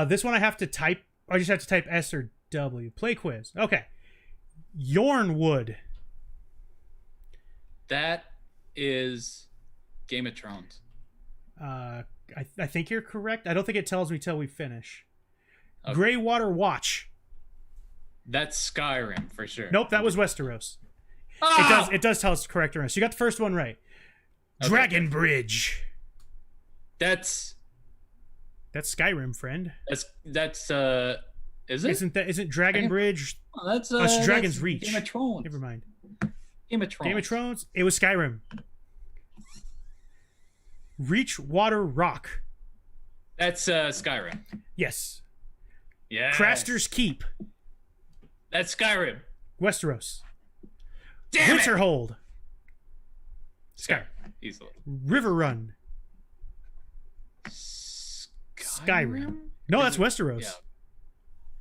This one I have to type. I just have to type S or W. Play quiz. Okay. Yornwood. That is Game of Thrones. I think you're correct. I don't think it tells me till we finish. Okay. Greywater Watch. That's Skyrim for sure. Nope, that was Westeros. Ah! It does tell us correct or not. So you got the first one right. Okay. Dragon Bridge. That's Skyrim, friend. is it? Isn't Dragon Bridge? Oh, that's it's Dragon's that's Reach. Game of Thrones. Never mind. Game of Thrones. Game of Thrones. It was Skyrim. Reachwater Rock. That's Skyrim. Yes. Yeah. Craster's Keep. That's Skyrim. Westeros. Damn it! Winterhold. Skyrim. Easily. River Run. Skyrim. No, Is that's it- Westeros.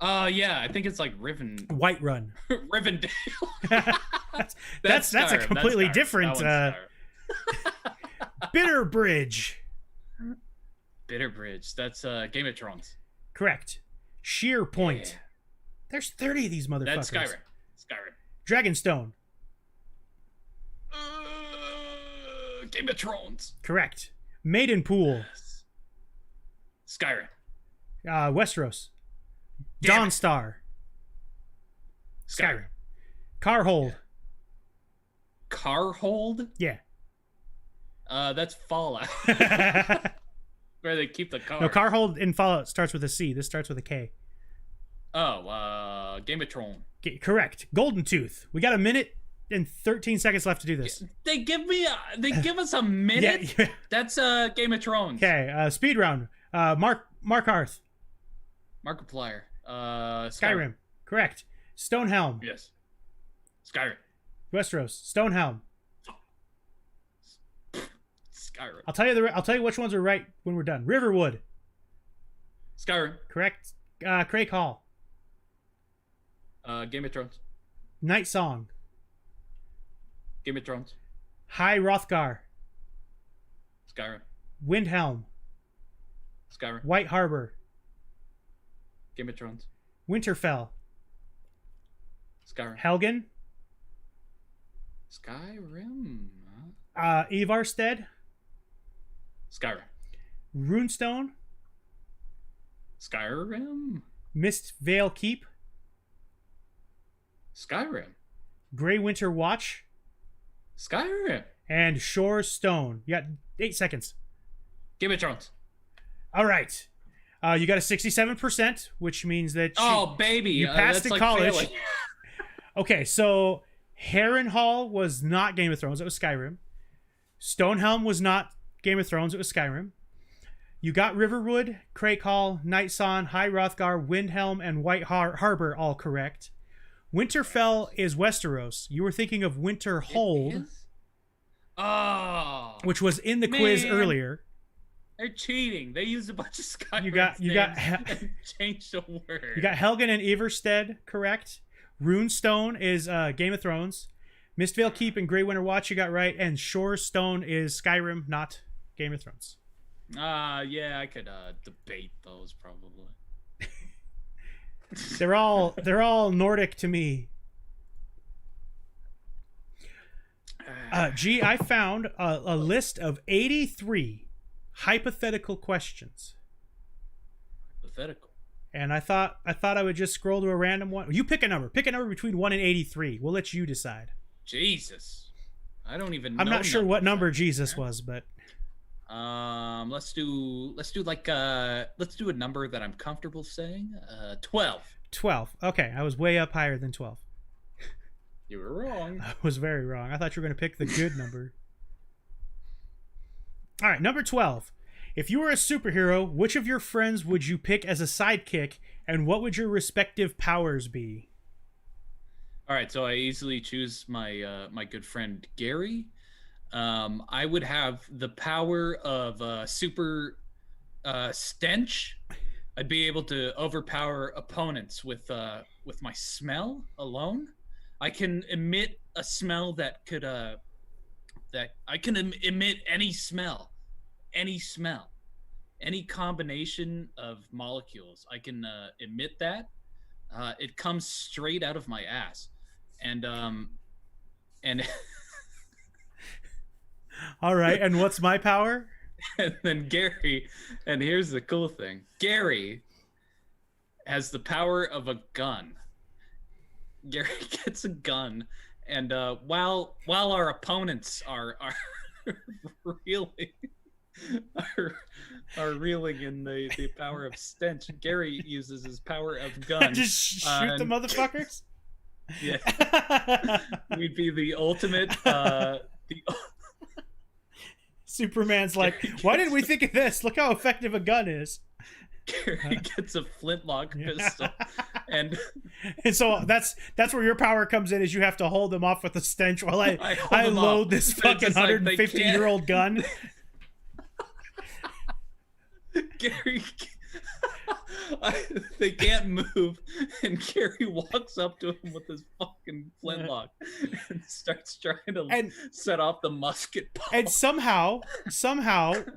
Yeah. Yeah, I think it's like Whiterun. Rivendell. That's a Skyrim, completely Skyrim. different That one's Bitterbridge. Skyrim. Bitterbridge. That's Game of Thrones. Correct. Sheer Point. Yeah. There's 30 of these motherfuckers. That's Skyrim. Skyrim. Dragonstone. Game of Thrones. Correct. Maidenpool. Yes. Skyrim. Westeros. Damn it. Dawnstar. Skyrim. Carhold. Carhold. Yeah. That's Fallout. Where they keep the car. No, Carhold in Fallout starts with a C. This starts with a K. Oh, Game of Thrones. Correct. Golden Tooth. We got a minute and 13 seconds left to do this. They give us a minute. Yeah. That's Game of Thrones. Okay. Speed round. Mark Hearth. Markiplier. Skyrim. Correct. Stonehelm. Yes. Skyrim. Westeros. Stonehelm. Skyrim. I'll tell you which ones are right when we're done. Riverwood. Skyrim. Correct. Crake Hall. Game of Thrones. Night Song. Game of Thrones. High Rothgar. Skyrim. Windhelm. Skyrim. White Harbor. Game of Thrones. Winterfell. Skyrim. Helgen. Skyrim. Evarstead. Skyrim. Runestone. Skyrim. Mistvale Keep. Skyrim. Grey Winter Watch. Skyrim. And Shore Stone. You got 8 seconds. Game of Thrones. All right. You got a 67%, which means that Oh, baby. you passed that's in like college. failing. Okay, so Harrenhal was not Game of Thrones. It was Skyrim. Stonehelm was not Game of Thrones. It was Skyrim. You got Riverwood, Crake Hall, Night Song, High Rothgar, Windhelm, and White Harbor all correct. Winterfell is Westeros. You were thinking of Winterhold, It is? Oh. which was in the quiz Man. earlier. They're cheating. They used a bunch of Skyrim You got names and changed the word. You got Helgen and Everstead correct. Runestone is Game of Thrones. Mistvale Keep and Grey Winter Watch you got right, and Shore Stone is Skyrim, not Game of Thrones. Yeah, I could debate those probably. They're all Nordic to me. Gee, I found a list of 83 hypothetical questions, Pathetical. and I thought I would just scroll to a random one. You pick a number. Pick a number between 1 and 83. We'll let you decide. Jesus. I don't even know. I'm not sure what numbers number out Jesus there. was, but Let's do a number that I'm comfortable saying. 12. 12. Okay, I was way up higher than 12. You were wrong. I was very wrong. I thought you were going to pick the good number. All right, number 12. If you were a superhero, which of your friends would you pick as a sidekick, and what would your respective powers be? All right, so I easily choose my my good friend Gary. I would have the power of super stench. I'd be able to overpower opponents with my smell alone. I can emit a smell that could that I can emit any smell, any combination of molecules. I can emit that. It comes straight out of my ass, and All right, and what's my power? and then Gary, and here's the cool thing: Gary has the power of a gun. Gary gets a gun, and while our opponents are reeling are reeling in the power of stench, Gary uses his power of gun. Just shoot the motherfuckers? Yeah, we'd be the ultimate. Superman's like, why didn't we think of this? Look how effective a gun is. Gary gets a flintlock pistol, and so that's where your power comes in, is you have to hold them off with the stench while I hold them load off. this It's fucking just like they 150-year-old gun. Gary, They can't move, and Gary walks up to him with his fucking flintlock and starts trying to And- set off the musket ball. And somehow,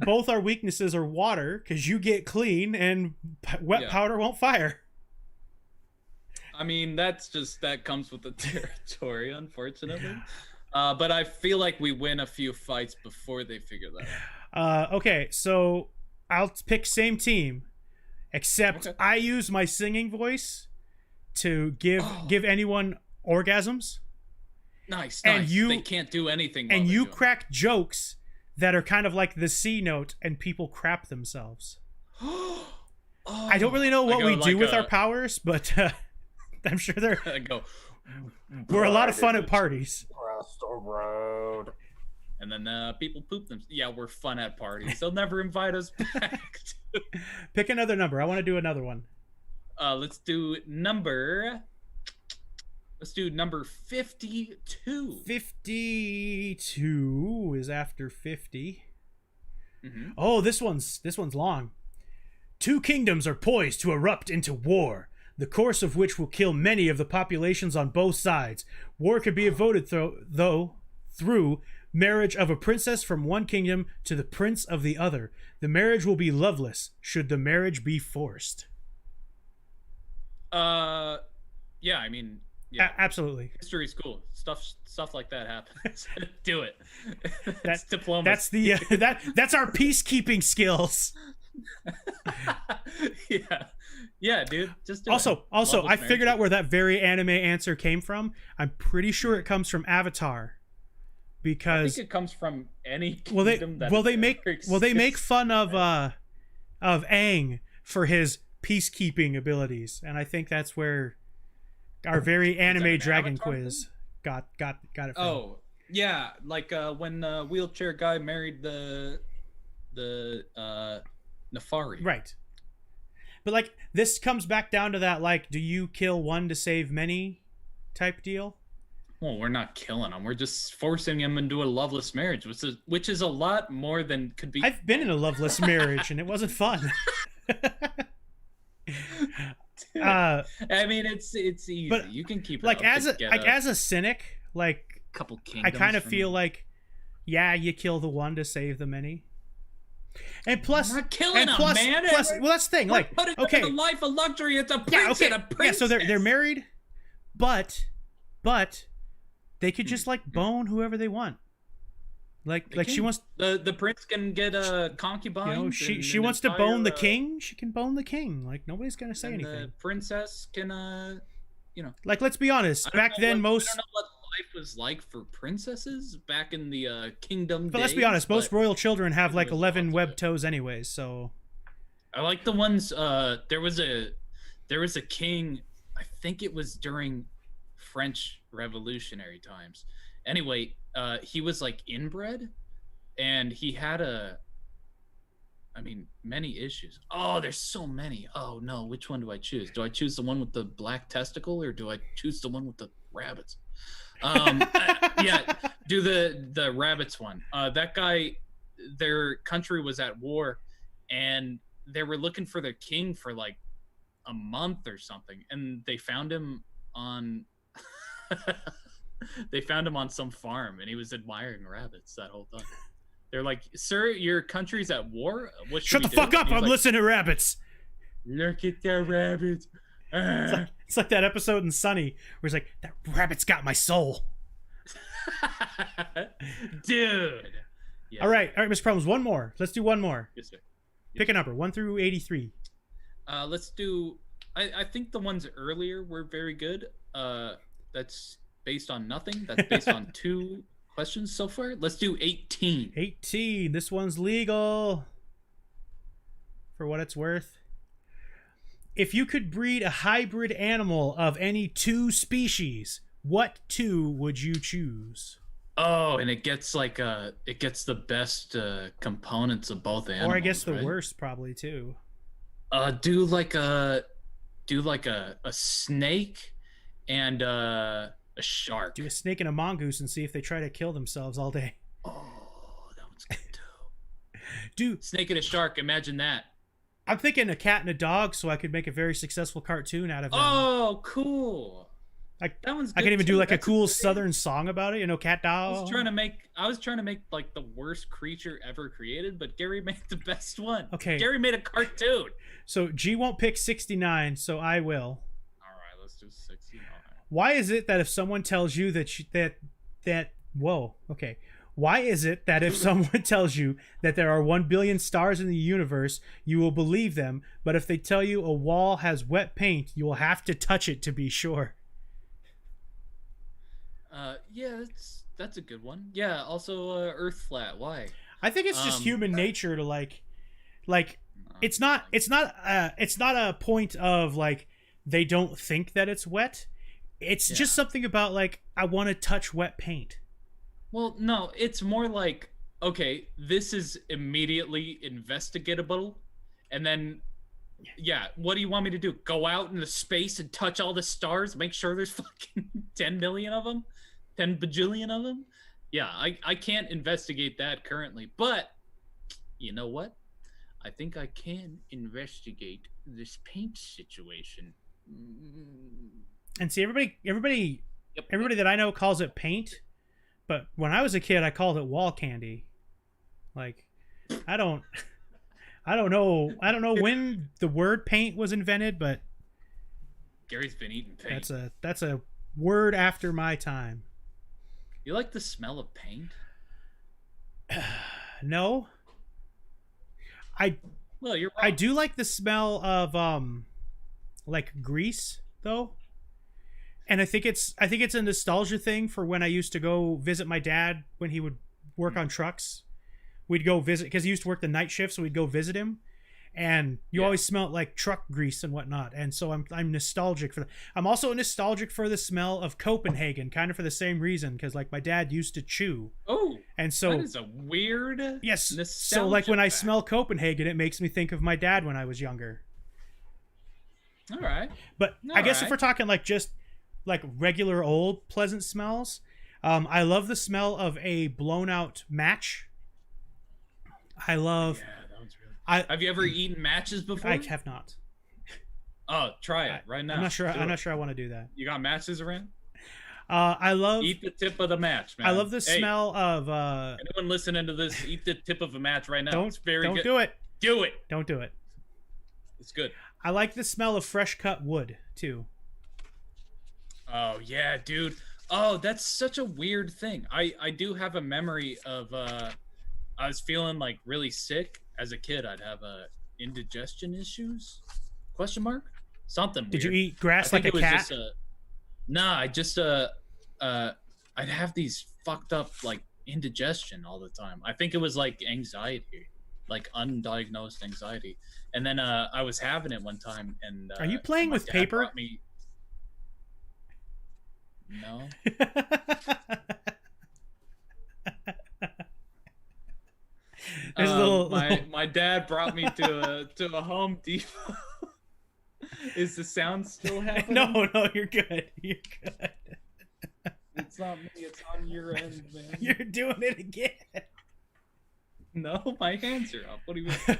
both our weaknesses are water, because you get clean and wet Yeah. powder won't fire. I mean, that comes with the territory, unfortunately. But I feel like we win a few fights before they figure that out. Okay, so I'll pick same team, except Okay. I use my singing voice to give anyone orgasms, Nice, And nice. you- They can't do anything. while and they're you doing it. crack jokes that are kind of like the C note, and people crap themselves. I don't really know I what go we do like with a- our powers, but I'm sure I go, we're a lot of fun at parties. Presto Road. and then people poop them. Yeah, we're fun at parties. They'll never invite us back. Pick another number. I want to do another one. Let's do number 52. 52 is after 50. Mm-hmm. Oh, this one's long. Two kingdoms are poised to erupt into war, the course of which will kill many of the populations on both sides. War could be avoided through marriage of a princess from one kingdom to the prince of the other. The marriage will be loveless, should the marriage be forced. Yeah, I mean, yeah, Absolutely. history's cool. Stuff like that happens. Do it. That- That's diplomacy. That's the that's our peacekeeping skills. yeah, dude. Just do it. Also, Loveless I figured marriage. out where that very anime answer came from. I'm pretty sure it comes from Avatar, I because think it comes from any well they kingdom that well has they make ever well they make existed. fun of Aang for his peacekeeping abilities, and I think that's where our very anime an Dragon Avatar Quiz got it from. Oh yeah, like when wheelchair guy married the Nefari. Right. But like this comes back down to that, like, do you kill one to save many type deal? Well, we're not killing him. We're just forcing him into a loveless marriage, which is a lot more than could be. I've been in a loveless marriage and it wasn't fun. I mean, it's easy. but, You can keep it like up as to a get like as a cynic, like couple I kingdoms. kind of from- feel like, yeah, you kill the one to save the many. And plus, I'm not killing and him, plus, man. plus, well, that's the thing. We're Like, putting okay, him in a life of luxury. It's a prince yeah, okay, and a yeah. princess. So they're married, but they could just like bone whoever they want. Like They she can. wants, The prince can get a concubine. you know, she wants to bone the king. She can bone the king. Like nobody's gonna say anything. The princess can, Like let's be honest. Back then, I most. don't know what life was like for princesses back in the kingdom. But let's be days, honest. Most but royal children have it like was 11 lots of web it. toes, anyways. So I like the ones. There was a king. I think it was during French Revolutionary times. Anyway, he was like inbred, and he had many issues. Oh, there's so many. Oh no, which one do I choose? Do I choose the one with the black testicle, or do I choose the one with the rabbits? Yeah, do the rabbits one. That guy, their country was at war, and they were looking for their king for like a month or something, and they found him on some farm, and he was admiring rabbits that whole time. They're like, "Sir, your country's at war. What should shut the we fuck do?" up! And he's I'm like, listening to rabbits. Look at the rabbits. It's like that episode in Sunny where he's like, "That rabbit's got my soul." Dude. Yeah. All right, Mr. Problems. One more. Let's do one more. Yes, sir. Pick a number, 1 through 83. Let's do. I think the ones earlier were very good. That's based on nothing. That's based on 2 questions so far. Let's do 18. 18. This one's legal. For what it's worth. If you could breed a hybrid animal of any 2 species, what 2 would you choose? Oh, and it gets the best components of both animals. Or I guess the right? worst probably too. Do like a snake and a shark. Do a snake and a mongoose and see if they try to kill themselves all day. Oh, that one's good too. Do Snake and a shark. Imagine that. I'm thinking a cat and a dog, so I could make a very successful cartoon out of them. Oh, cool. Like That one's good. I can even do too. like a That's cool good idea. Southern song about it. You know, cat I dog. was trying to make like the worst creature ever created, but Gary made the best one. Okay. Gary made a cartoon. So G won't pick 69, so I will. All right, let's do 69. Why is it that if someone tells you Why is it that if someone tells you that there are 1 billion stars in the universe, you will believe them, but if they tell you a wall has wet paint, you will have to touch it to be sure? Yeah, that's a good one. Yeah, also Earth flat. Why? I think it's just human nature to like it's not a point of like they don't think that it's wet. It's just something about like I want to touch wet paint. Well, no, it's more like, okay, this is immediately investigatable, and then, yeah, what do you want me to do? Go out into space and touch all the stars? Make sure there's fucking 10 million of them? 10 bajillion of them? Yeah, I can't investigate that currently, but you know what? I think I can investigate this paint situation. And see, everybody that I know calls it paint, but when I was a kid, I called it wall candy. Like, I don't know when the word paint was invented, but Gary's been eating paint. that's a word after my time. You like the smell of paint? No. Well, you're wrong. I do like the smell of like grease though. And I think it's a nostalgia thing for when I used to go visit my dad when he would work on trucks. We'd go visit because he used to work the night shift, so we'd go visit him. And you always smelled like truck grease and whatnot, and so I'm nostalgic for that. I'm also nostalgic for the smell of Copenhagen, kind of for the same reason, because like my dad used to chew. Oh, and so that is a weird. Yes. So like when I smell Copenhagen, it makes me think of my dad when I was younger. All right. But I guess if we're talking like just like regular old pleasant smells, I love the smell of a blown out match. I love. Yeah, that one's really. Have you ever eaten matches before? I have not. Oh, try it right now. I'm not sure. I'm not sure I want to do that. You got matches around? I love. Eat the tip of the match, man. I love the smell of. Anyone listening to this, eat the tip of a match right now. It's very don't good. do it. Do it. Don't do it. It's good. I like the smell of fresh cut wood too. Oh yeah, dude. Oh, that's such a weird thing. I do have a memory of I was feeling like really sick as a kid. I'd have indigestion issues? Question mark? Something. Did weird. you eat grass like a cat? I'd have these fucked up like indigestion all the time. I think it was like anxiety, like undiagnosed anxiety. And then I was having it one time, and are you playing with paper? No. My dad brought me to a Home Depot. Is the sound still happening? No, you're good. You're good. It's not me. It's on your end, man. You're doing it again. No, my hands are up. What do you mean?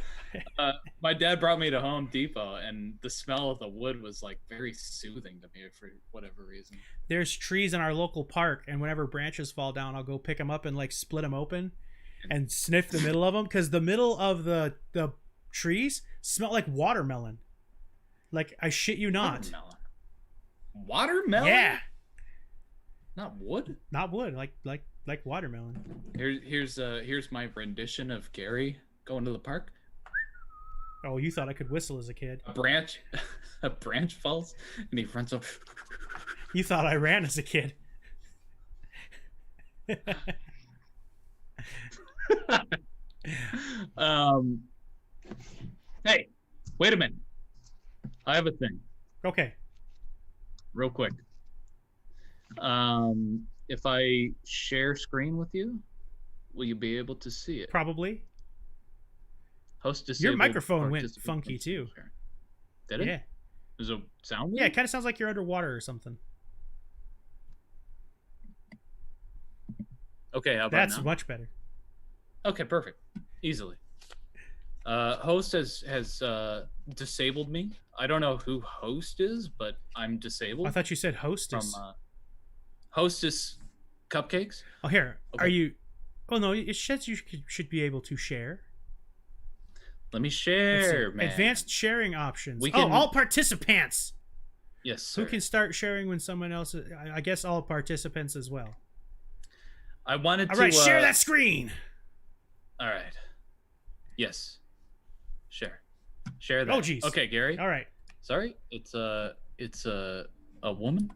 My dad brought me to Home Depot, and the smell of the wood was like very soothing to me for whatever reason. There's trees in our local park, and whenever branches fall down, I'll go pick them up and like split them open and sniff the middle of them, because the middle of the trees smell like watermelon. Like, I shit you not. Watermelon? Yeah. Not wood? Not wood. Like watermelon. Here's my rendition of Gary going to the park. Oh, you thought I could whistle as a kid. A branch falls and he runs up. You thought I ran as a kid. Hey, wait a minute. I have a thing. Okay. Real quick. If I share screen with you, will you be able to see it? Probably. Host disabled. Your microphone went funky too. Did it? Yeah. Does it sound weird? Yeah, it kind of sounds like you're underwater or something. Okay, how about That's now? much better. Okay, perfect. Easily. Host has disabled me. I don't know who Host is, but I'm disabled. I thought you said from hostess. Hostess Cupcakes. Oh, here. Okay. Are you? Oh no, it says you should be able to share. Let me Let's see. share, man. Advanced sharing options. We can- all participants. Yes, sir. Who can start sharing when someone else? I guess all participants as well. I wanted All to. right, share that screen. All right. Yes. Share that. Oh, geez. Okay, Gary. All right. Sorry, it's a woman.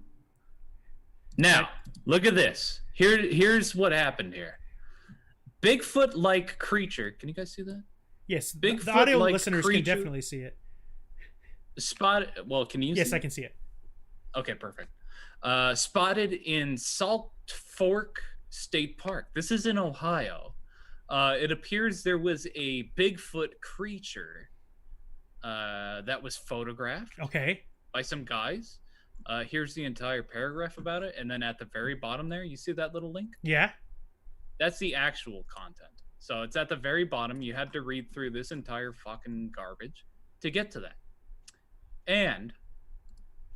Now, look at this. Here's what happened here. Bigfoot-like creature. Can you guys see that? Yes, the Bigfoot-like audio listeners creature. can definitely see it. Well, can you? Yes, see I can see it. Okay, perfect. Spotted in Salt Fork State Park. This is in Ohio. It appears there was a Bigfoot creature that was photographed Okay. by some guys. Here's the entire paragraph about it, and then at the very bottom there, you see that little link? Yeah. That's the actual content. So it's at the very bottom. You had to read through this entire fucking garbage to get to that. And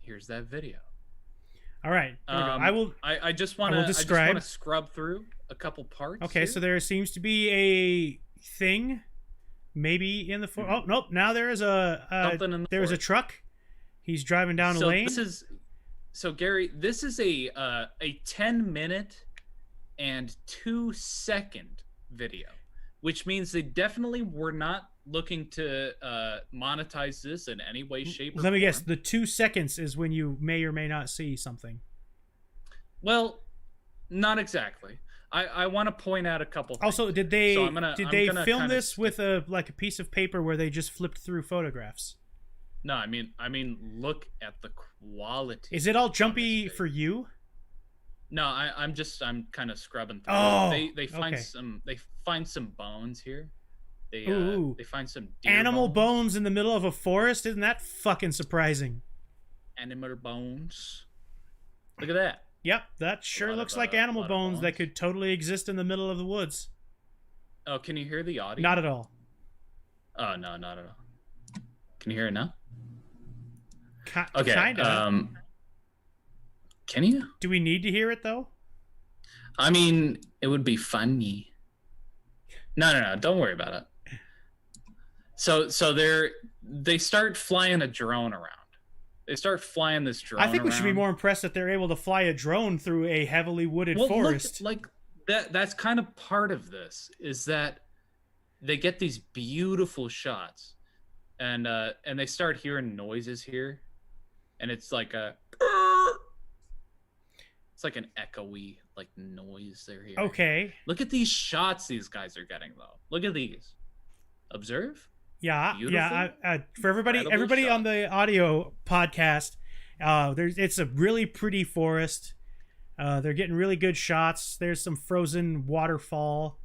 here's that video. All right. Here we go. I just I want will to describe. scrub through a couple parts. Okay, here. so there seems to be a thing, maybe in the oh nope. Now there is Something in the there is a forest. truck. He's driving down a So lane. Gary, this is a 10-minute and 2-second video, which means they definitely were not looking to monetize this in any way, shape, or Let me form. guess. The 2 seconds is when you may or may not see something. Well, not exactly. I want to point out a couple things. Also, did they So I'm gonna film kinda this with a piece of paper where they just flipped through photographs? No, I mean, look at the quality. Is it all on this jumpy thing. for you? No, I'm kind of scrubbing through. Oh, they find okay. some bones here. Ooh. They find some deer Animal bones in the middle of a forest? Isn't that fucking surprising? Animal bones. Look at that. Yep, that sure lot looks of, like a animal lot of bones that bones. could totally exist in the middle of the woods. Oh, can you hear the audio? Not at all. Oh no, not at all. Can you hear it now? Okay. Kinda. Can you? Do we need to hear it though? I mean, it would be funny. No, don't worry about it. So they start flying a drone around. They start flying this drone. I think we should be around. more impressed that they're able to fly a drone through a heavily wooded Well, forest. Look, like that's kind of part of this is that they get these beautiful shots, and they start hearing noises here, and it's like an echoey like noise they're hearing. Okay. Look at these shots these guys are getting though. Look at these. Observe. Yeah. Beautiful, For everybody incredible on the audio podcast, it's a really pretty forest. They're getting really good shots. There's some frozen waterfall,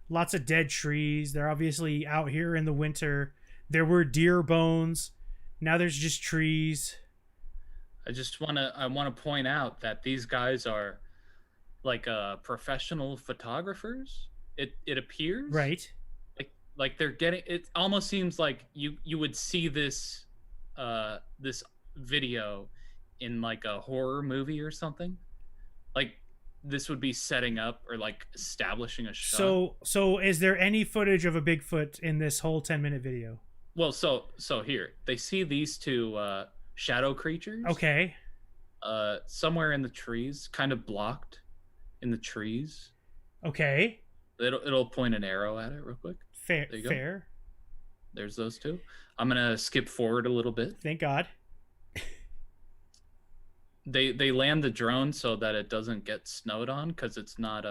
lots of dead trees. They're obviously out here in the winter. There were deer bones. Now there's just trees. I want to point out that these guys are like professional photographers. It appears Right. like they're getting. It almost seems like you would see this this video in like a horror movie or something. Like this would be setting up or like establishing a shot. So is there any footage of a Bigfoot in this whole 10-minute video? Well, so here they see these two shadow creatures. Okay. Somewhere in the trees, kind of blocked in the trees. Okay. It'll point an arrow at it real quick. Fair. There you go. Fair. There's those two. I'm gonna skip forward a little bit. Thank God. They land the drone so that it doesn't get snowed on because it's not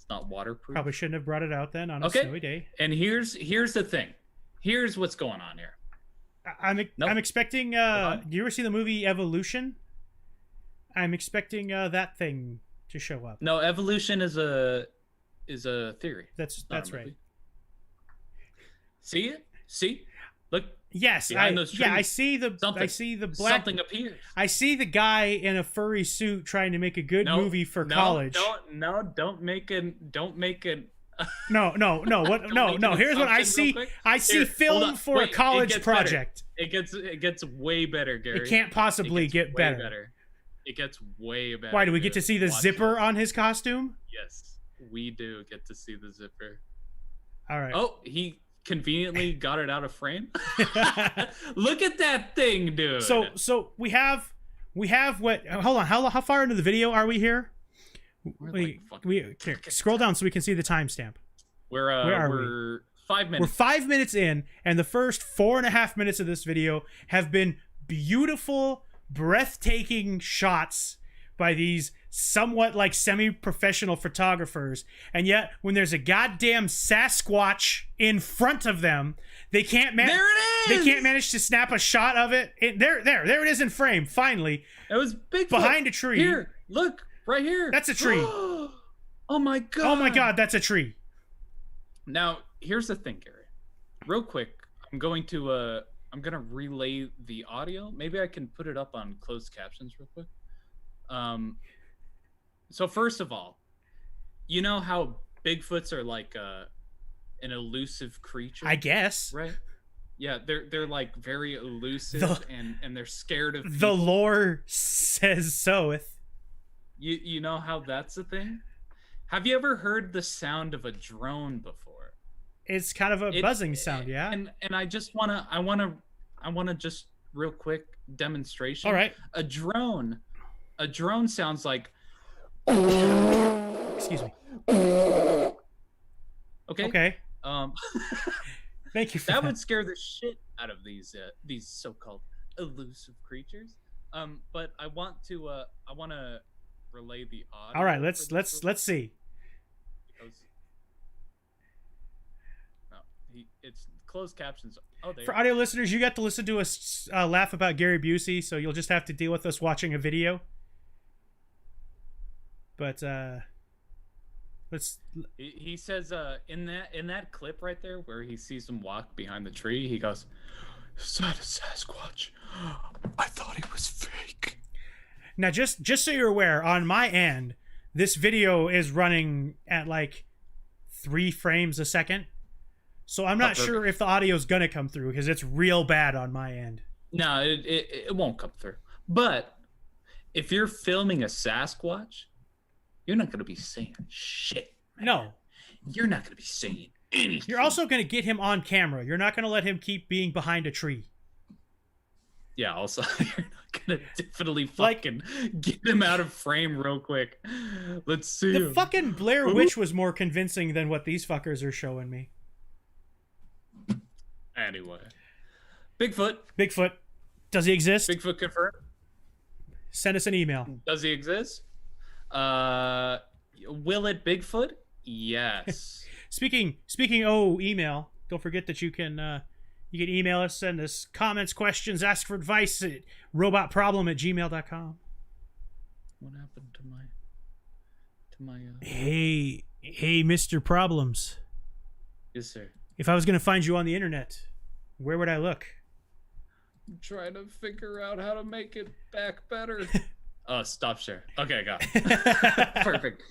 waterproof. Probably shouldn't have brought it out then on a Okay. snowy day. And here's the thing. Here's what's going on here. I'm expecting. Do you ever see the movie Evolution? I'm expecting that thing to show up. No, evolution is a theory. That's not a right. movie. See it? See? Look. Yes, Behind those trees, I see the black. Something appears. I see the guy in a furry suit trying to make a good movie for college. Don't make an No. What? No. Here's what I see. I see Here, hold film on. for Wait, a it college gets better. project. It gets way better, Gary. It can't possibly gets get way better. It gets way better. Why do we get to dude. see the Watch zipper this. on his costume? Yes, we do get to see the zipper. All right. Oh, he conveniently got it out of frame. Look at that thing, dude. So we have what? Hold on. How far into the video are we here? We're We like fucking- here, scroll down so we can see the timestamp. Where are we? 5 We're minutes. 5 minutes in, and the first 4.5 minutes of this video have been beautiful, breathtaking shots by these somewhat like semi-professional photographers. And yet, when there's a goddamn Sasquatch in front of them, they can't There it is. They can't manage to snap a shot of it. There it is in frame. Finally, It was Bigfoot. behind a tree. Here, look, right here. That's a tree. Oh my god. Oh my god, that's a tree. Now, here's the thing, Gary. Real quick, I'm gonna relay the audio. Maybe I can put it up on closed captions real quick. So first of all, you know how Bigfoots are like an elusive creature, I guess. right? Yeah, they're like very elusive The- and they're scared of The people. lore says so. You know how that's a thing? Have you ever heard the sound of a drone before? It's kind of a buzzing sound, yeah. And I wanna just real quick demonstration. All right. A drone sounds like Excuse me. okay. Okay. Um Thank you for that that. would scare the shit out of these so-called elusive creatures. But I want to relay the audio. All right, for let's this let's see. because- no, it's closed captions. Oh, there. For audio listeners, you got to listen to us laugh about Gary Busey, so you'll just have to deal with us watching a video. But let's. He says in that clip right there where he sees him walk behind the tree, he goes, "Is that a Sasquatch? I thought he was fake." Now, just so you're aware, on my end, this video is running at like 3 frames a second. So I'm not sure if the audio is gonna come through because it's real bad on my end. No, it won't come through. But if you're filming a Sasquatch, you're not gonna be saying shit. No, You're not gonna be saying anything. you're also gonna get him on camera. You're not gonna let him keep being behind a tree. yeah. Also, you're not gonna definitely Like- fucking get him out of frame real quick. Let's see. The him. fucking Blair Witch was more convincing than what these fuckers are showing me. Anyway, Bigfoot. Bigfoot, does he exist? Bigfoot confirmed. Send us an email. Does he exist? Will it Bigfoot? Yes. Speaking email, don't forget that you can email us, send us comments, questions, ask for advice at robotproblem@gmail.com. What happened to my Hey Mr. Problems. Yes, sir. If I was going to find you on the internet, where would I look? I'm trying to figure out how to make it back better. Stop share. Okay, got it. Perfect.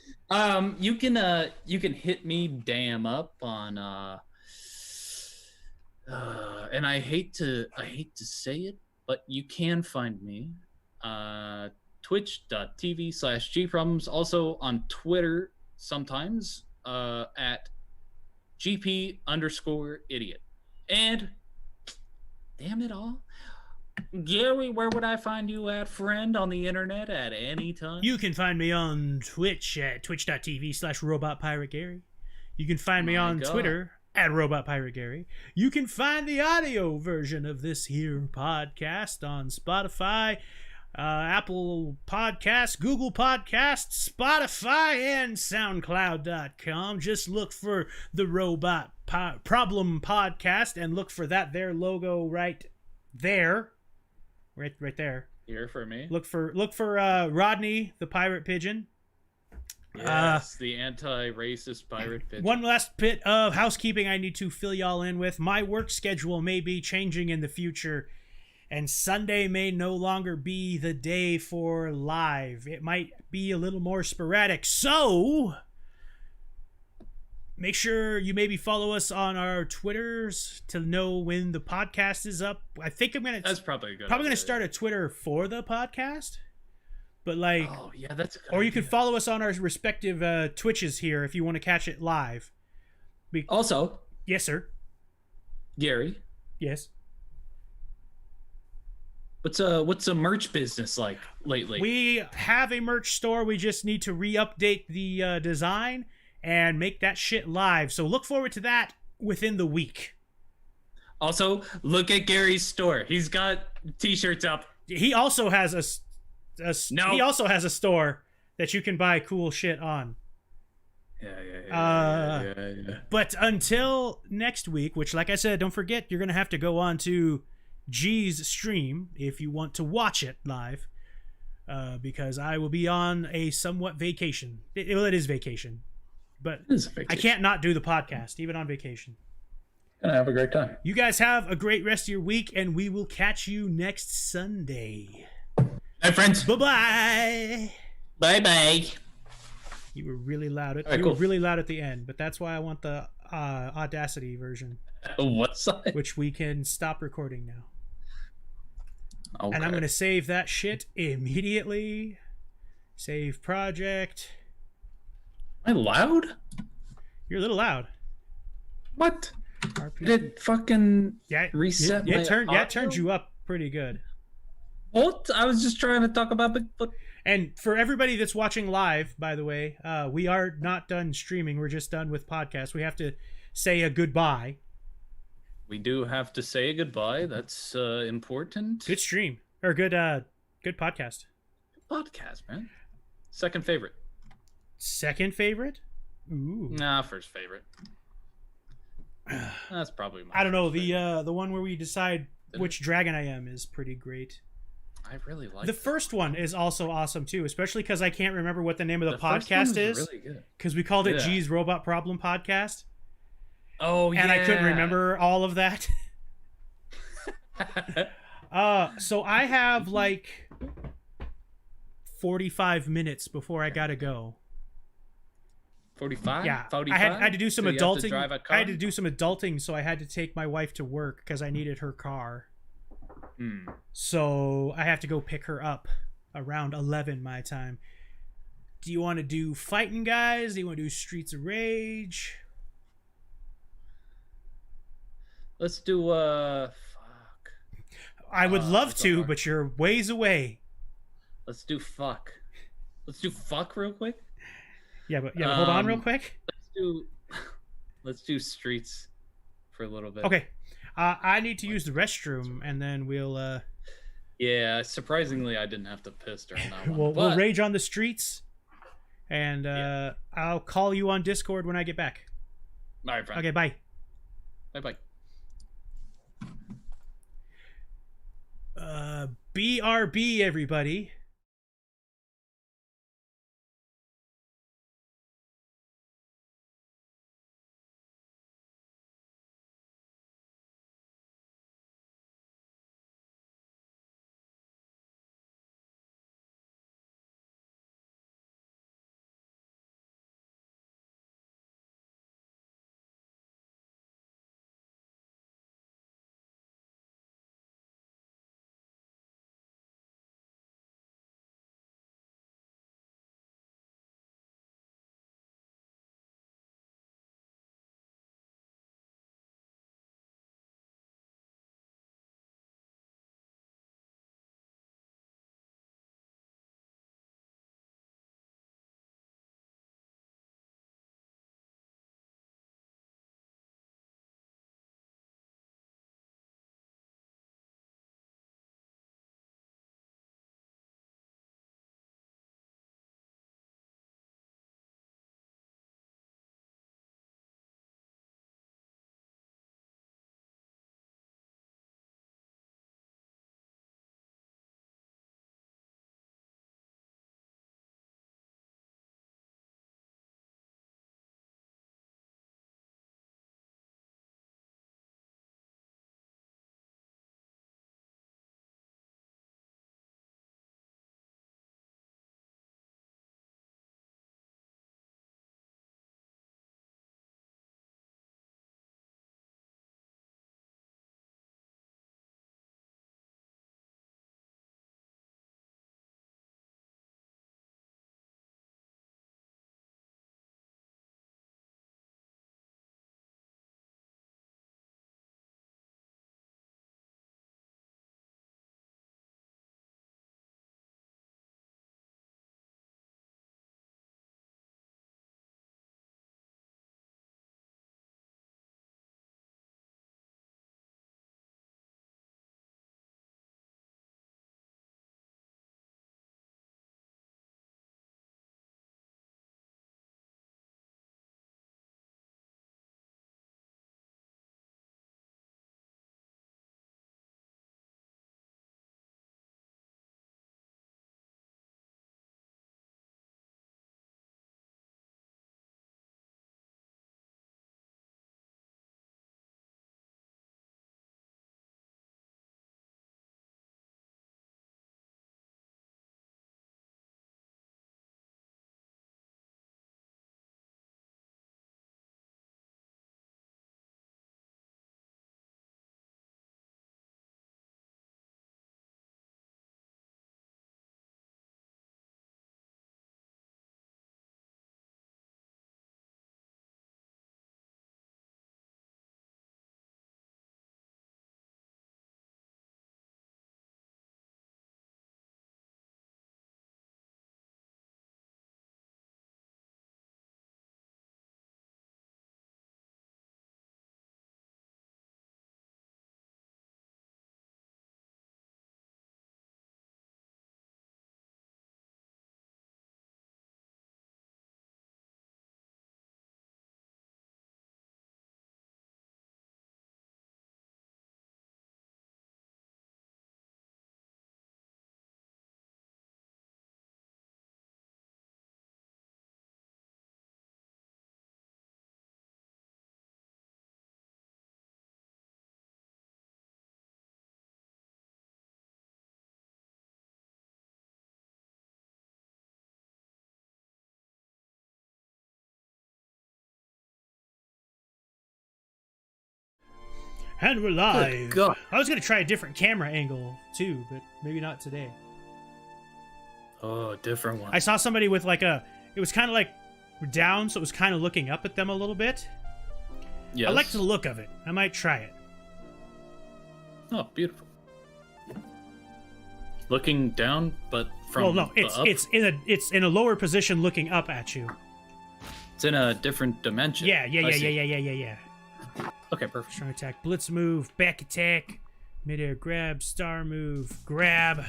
You can hit me damn up on and I hate to say it, but you can find me twitch.tv/gproblems, also on Twitter sometimes at GP_idiot. And damn it all, Gary, where would I find you at, friend, on the internet at any time? You can find me on Twitch at twitch.tv/robotpirategary. You can find me My on God. Twitter at robotpirategary. You can find the audio version of this here podcast on Spotify, Apple Podcasts, Google Podcasts, Spotify, and SoundCloud.com. Just look for the Robot Problem Podcast and look for that there logo right there. Right there. Here for me. Look for Rodney the pirate pigeon. Yes, the anti-racist pirate pigeon. One last bit of housekeeping I need to fill y'all in with. My work schedule may be changing in the future, and Sunday may no longer be the day for live. It might be a little more sporadic. So make sure you maybe follow us on our Twitters to know when the podcast is up. I think That's probably good. Probably gonna start a Twitter for the podcast. But like, oh yeah, that's a good or you idea. can follow us on our respective Twitches here if you want to catch it live. Also, Yes, sir. Gary, Yes. what's a merch business like lately? We have a merch store. We just need to re-update the design and make that shit live. So look forward to that within the week. Also, look at Gary's store. He's got t-shirts up. He also has No. He also has a store that you can buy cool shit on. Yeah. But until next week, which, like I said, don't forget, you're gonna have to go on to G's stream if you want to watch it live, because I will be on a somewhat vacation. It is vacation, but It is a vacation. I can't not do the podcast even on vacation. Gonna have a great time. You guys have a great rest of your week, and we will catch you next Sunday. Hi, friends. Bye-bye. Bye. You were really loud. All right, You cool. were really loud at the end, but that's why I want the Audacity version, What side? which we can stop recording now. Okay. And I'm going to save that shit immediately. Save project. Am I loud? You're a little loud. What? RP. Did it fucking Yeah, reset yeah, my it turned audio? you up pretty good. What? I was just trying to talk about Bigfoot. And for everybody that's watching live, by the way, we are not done streaming. We're just done with podcasts. We have to say a goodbye. We do have to say goodbye. That's important. Good stream or good podcast. podcast, man. Second favorite. Second favorite? Ooh. Nah, first favorite. That's probably my I don't know. first favorite. The one where we decide which dragon I am is pretty great. I really like The first one is also awesome too, especially because I can't remember what the name of the first one podcast was is. really good. Because we called it Yeah. G's Robot Problem Podcast, Oh yeah. and I couldn't remember all of that. So I have like 45 minutes before I gotta go. 45. Yeah, 45? I had to do some So you have to adulting. drive a car? I had to do some adulting, so I had to take my wife to work because I needed her car. Hmm. So I have to go pick her up around 11 my time. Do you want to do fighting guys? Do you want to do Streets of Rage? Let's do fuck. I would love that's to, hard. but you're ways away. Let's do fuck. Let's do fuck real quick. Yeah, but hold on real Um, quick. Let's do streets for a little bit. Okay. I need to use the restroom, and then we'll Yeah, surprisingly I didn't have to piss during that one. we'll but rage on the streets, and I'll call you on Discord when I get back. all right, friend. Okay, bye. Bye. BRB, everybody. And we're live. Good God. I was gonna try a different camera angle too, but maybe not today. Oh, different one. I saw somebody with like it was kind of like down, so it was kind of looking up at them a little bit. Yes. I liked the look of it. I might try it. Oh, beautiful. Looking down, but from Well, no, the up? it's in a lower position, looking up at you. It's in a different dimension. Yeah. I see. Yeah. Okay, perfect. Strong attack, blitz move, back attack, midair grab, star move, grab.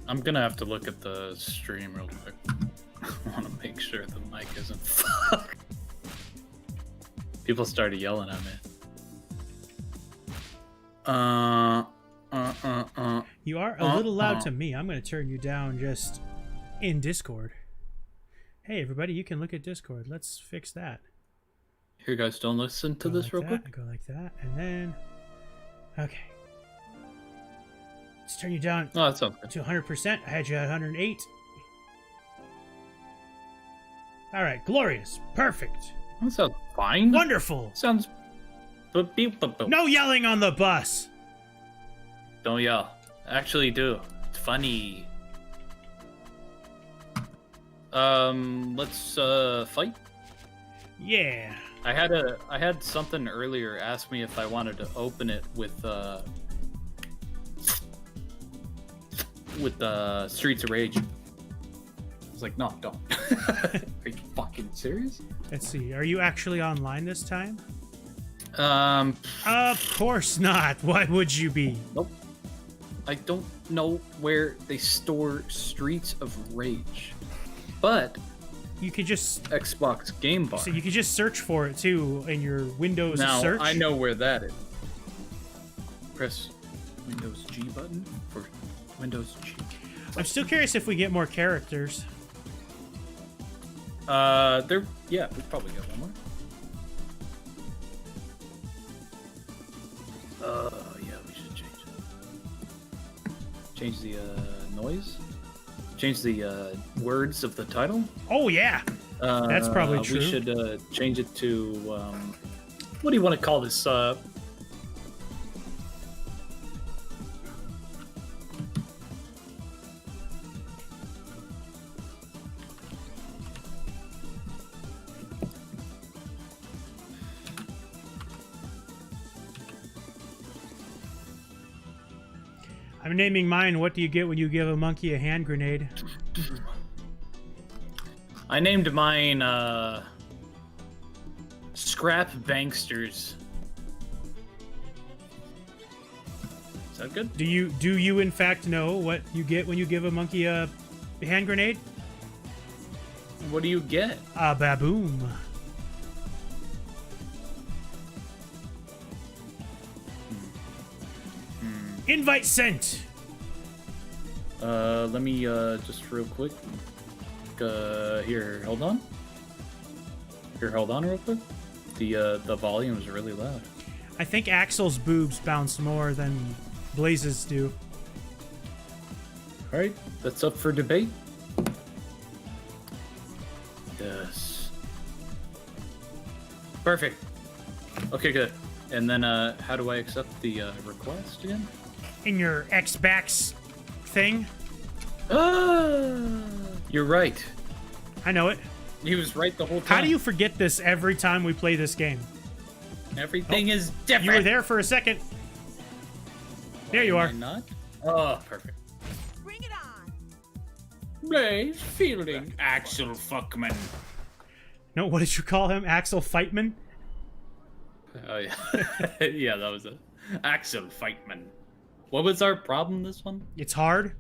I'm gonna have to look at the stream real quick. I want to make sure the mic isn't fucked. People started yelling at me. You are a little loud to me. I'm going to turn you down just in Discord. Hey, everybody, you can look at Discord. Let's fix that. Here, guys, don't listen to this real quick. Go like that, and then... Okay. Let's turn you down Oh, that sounds good. to 100%. I had you at 108. All right, glorious. Perfect. That sounds fine. Wonderful. Sounds. No yelling on the bus. Don't yell. Actually, do. It's funny. Let's fight. Yeah. I had something earlier ask me if I wanted to open it with Streets of Rage. I was like, no, don't. Are you fucking serious? Let's see. Are you actually online this time? Nope. Of course not. Why would you be? I don't know where they store Streets of Rage, but You could just Xbox Game Bar. so you could just search for it too in your Windows Now search. I know where that is. Press Windows G button for Windows G. I'm still curious if we get more characters. We probably got one more. Yeah, we should change it. Change the noise. Change the words of the title. Oh yeah, that's probably true. We should change it to what do you want to call this? I'm naming mine. What do you get when you give a monkey a hand grenade? I named mine Scrap Banksters. Is that good? Do you in fact know what you get when you give a monkey a hand grenade? What do you get? A baboom. Invite sent. Let me just real quick. Here, hold on. Here, hold on real quick. The volume is really loud. I think Axel's boobs bounce more than Blaze's do. All right, that's up for debate. Yes. Perfect. Okay, good. And then, how do I accept the request again? In your Xbox thing? You're right. I know it. He was right the whole time. How do you forget this every time we play this game? Everything is different. You were there for a second. There you are. Am I not? Oh, perfect. Bring it on. Blaze Fielding, Axel Fuckman. No, what did you call him? Axel Fightman? Oh yeah, yeah, that was it. Axel Fightman. What was our problem this one? It's hard.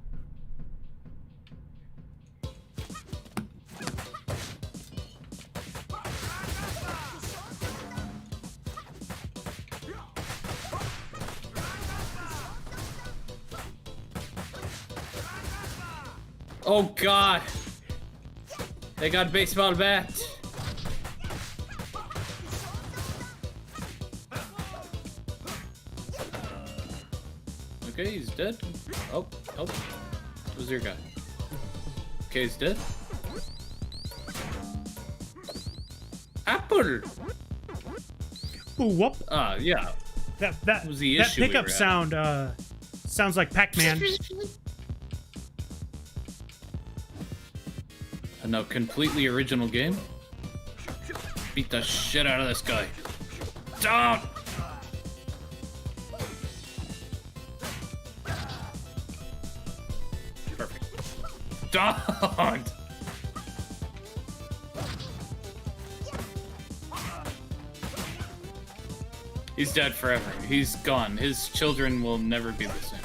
Oh God! They got baseball bat. Okay, he's dead. Oh, who's your guy? Okay, he's dead. Apple. Ooh, whoop. Yeah. That was the that issue we pickup were sound sounds like Pac-Man. A now completely original game. Beat the shit out of this guy. Don't! Perfect. Don't! He's dead forever. He's gone. His children will never be the same.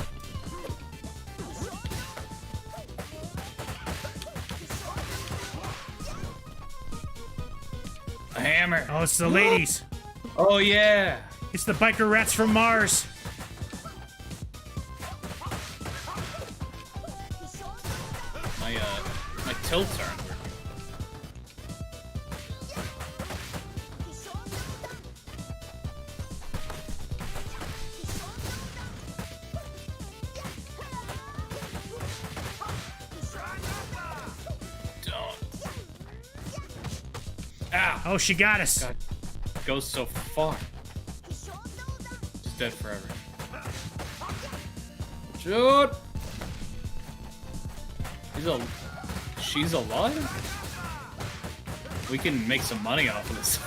A hammer. Oh, it's the ladies. Oh yeah. It's the biker rats from Mars. My tilts aren't working. Don't. Ow. Oh, she got us. God. Goes so far. He's dead forever. Shoot! She's alive? We can make some money off of this.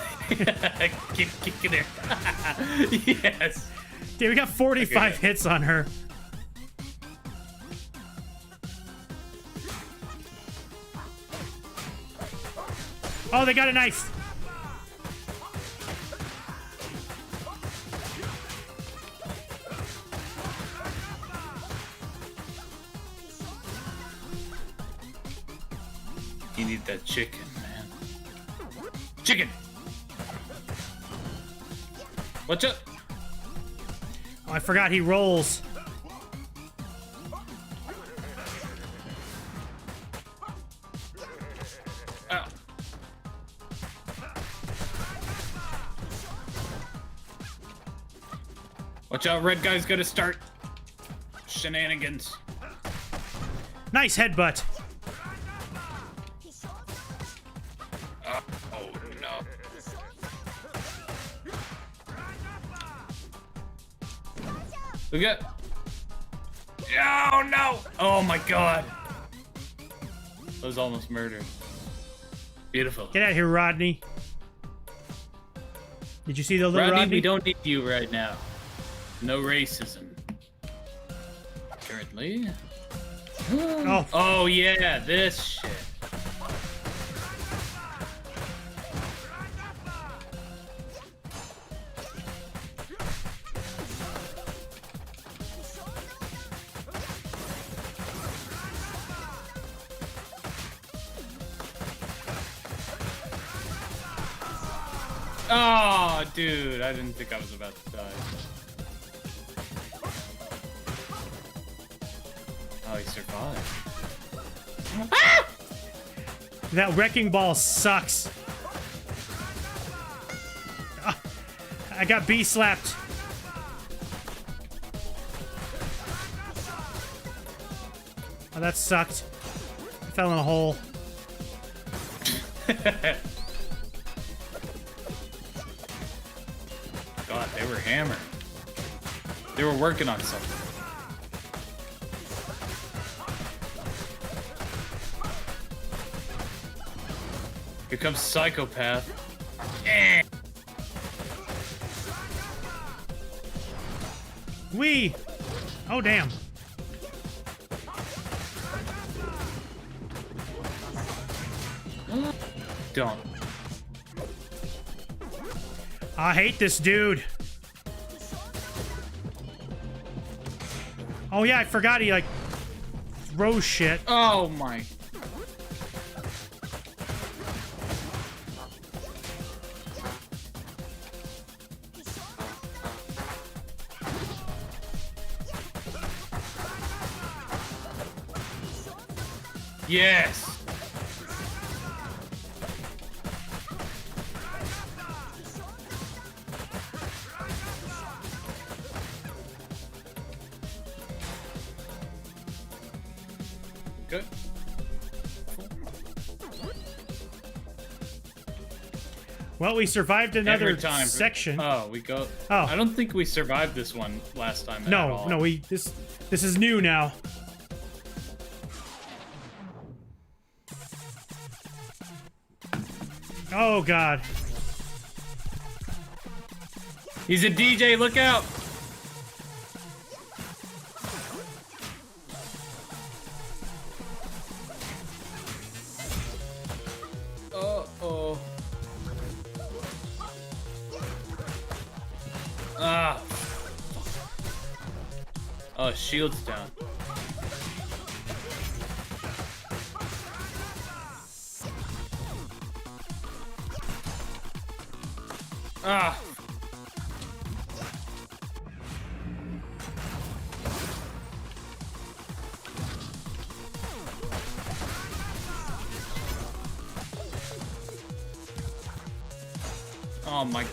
Keep kicking her. Yes. Dude, we got 45 Okay. hits on her. Oh, they got a knife. You need that chicken, man. Chicken! Watch out! Oh, I forgot he rolls. Ow. Watch out, red guy's gonna start shenanigans. Nice headbutt. Oh no. We got. Oh no! Oh my god! That was almost murder. Beautiful. Get out of here, Rodney. Did you see the little Rodney, Rodney? we don't need you right now. No racism. Currently. Oh, Oh yeah, this shit. Oh, dude, I didn't think I was about to die. Oh, he survived. that wrecking ball sucks. Ah, I got B slapped. Oh, that sucked. I fell in a hole. God, they were hammered. They were working on something. Here comes Psychopath. Eh. Wee! Oh, damn. Don't. I hate this dude. Oh, yeah, I forgot he, like, throws shit. Oh my. Yes. Good. Well, we survived another Every time. section. Oh, we go. Oh. I don't think we survived this one last time. at No, all. no, this is new now. Oh God. He's a DJ. Look out! Uh-oh. Ah. Oh, shield's down. Ah. Oh my.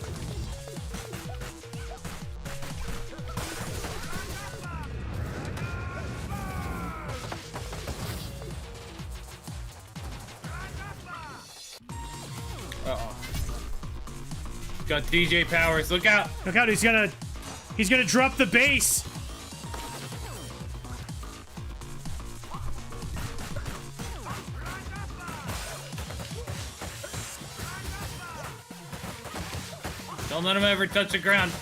Uh-oh. Got DJ powers. Look out. Look out! He's gonna drop the bass. Don't let him ever touch the ground.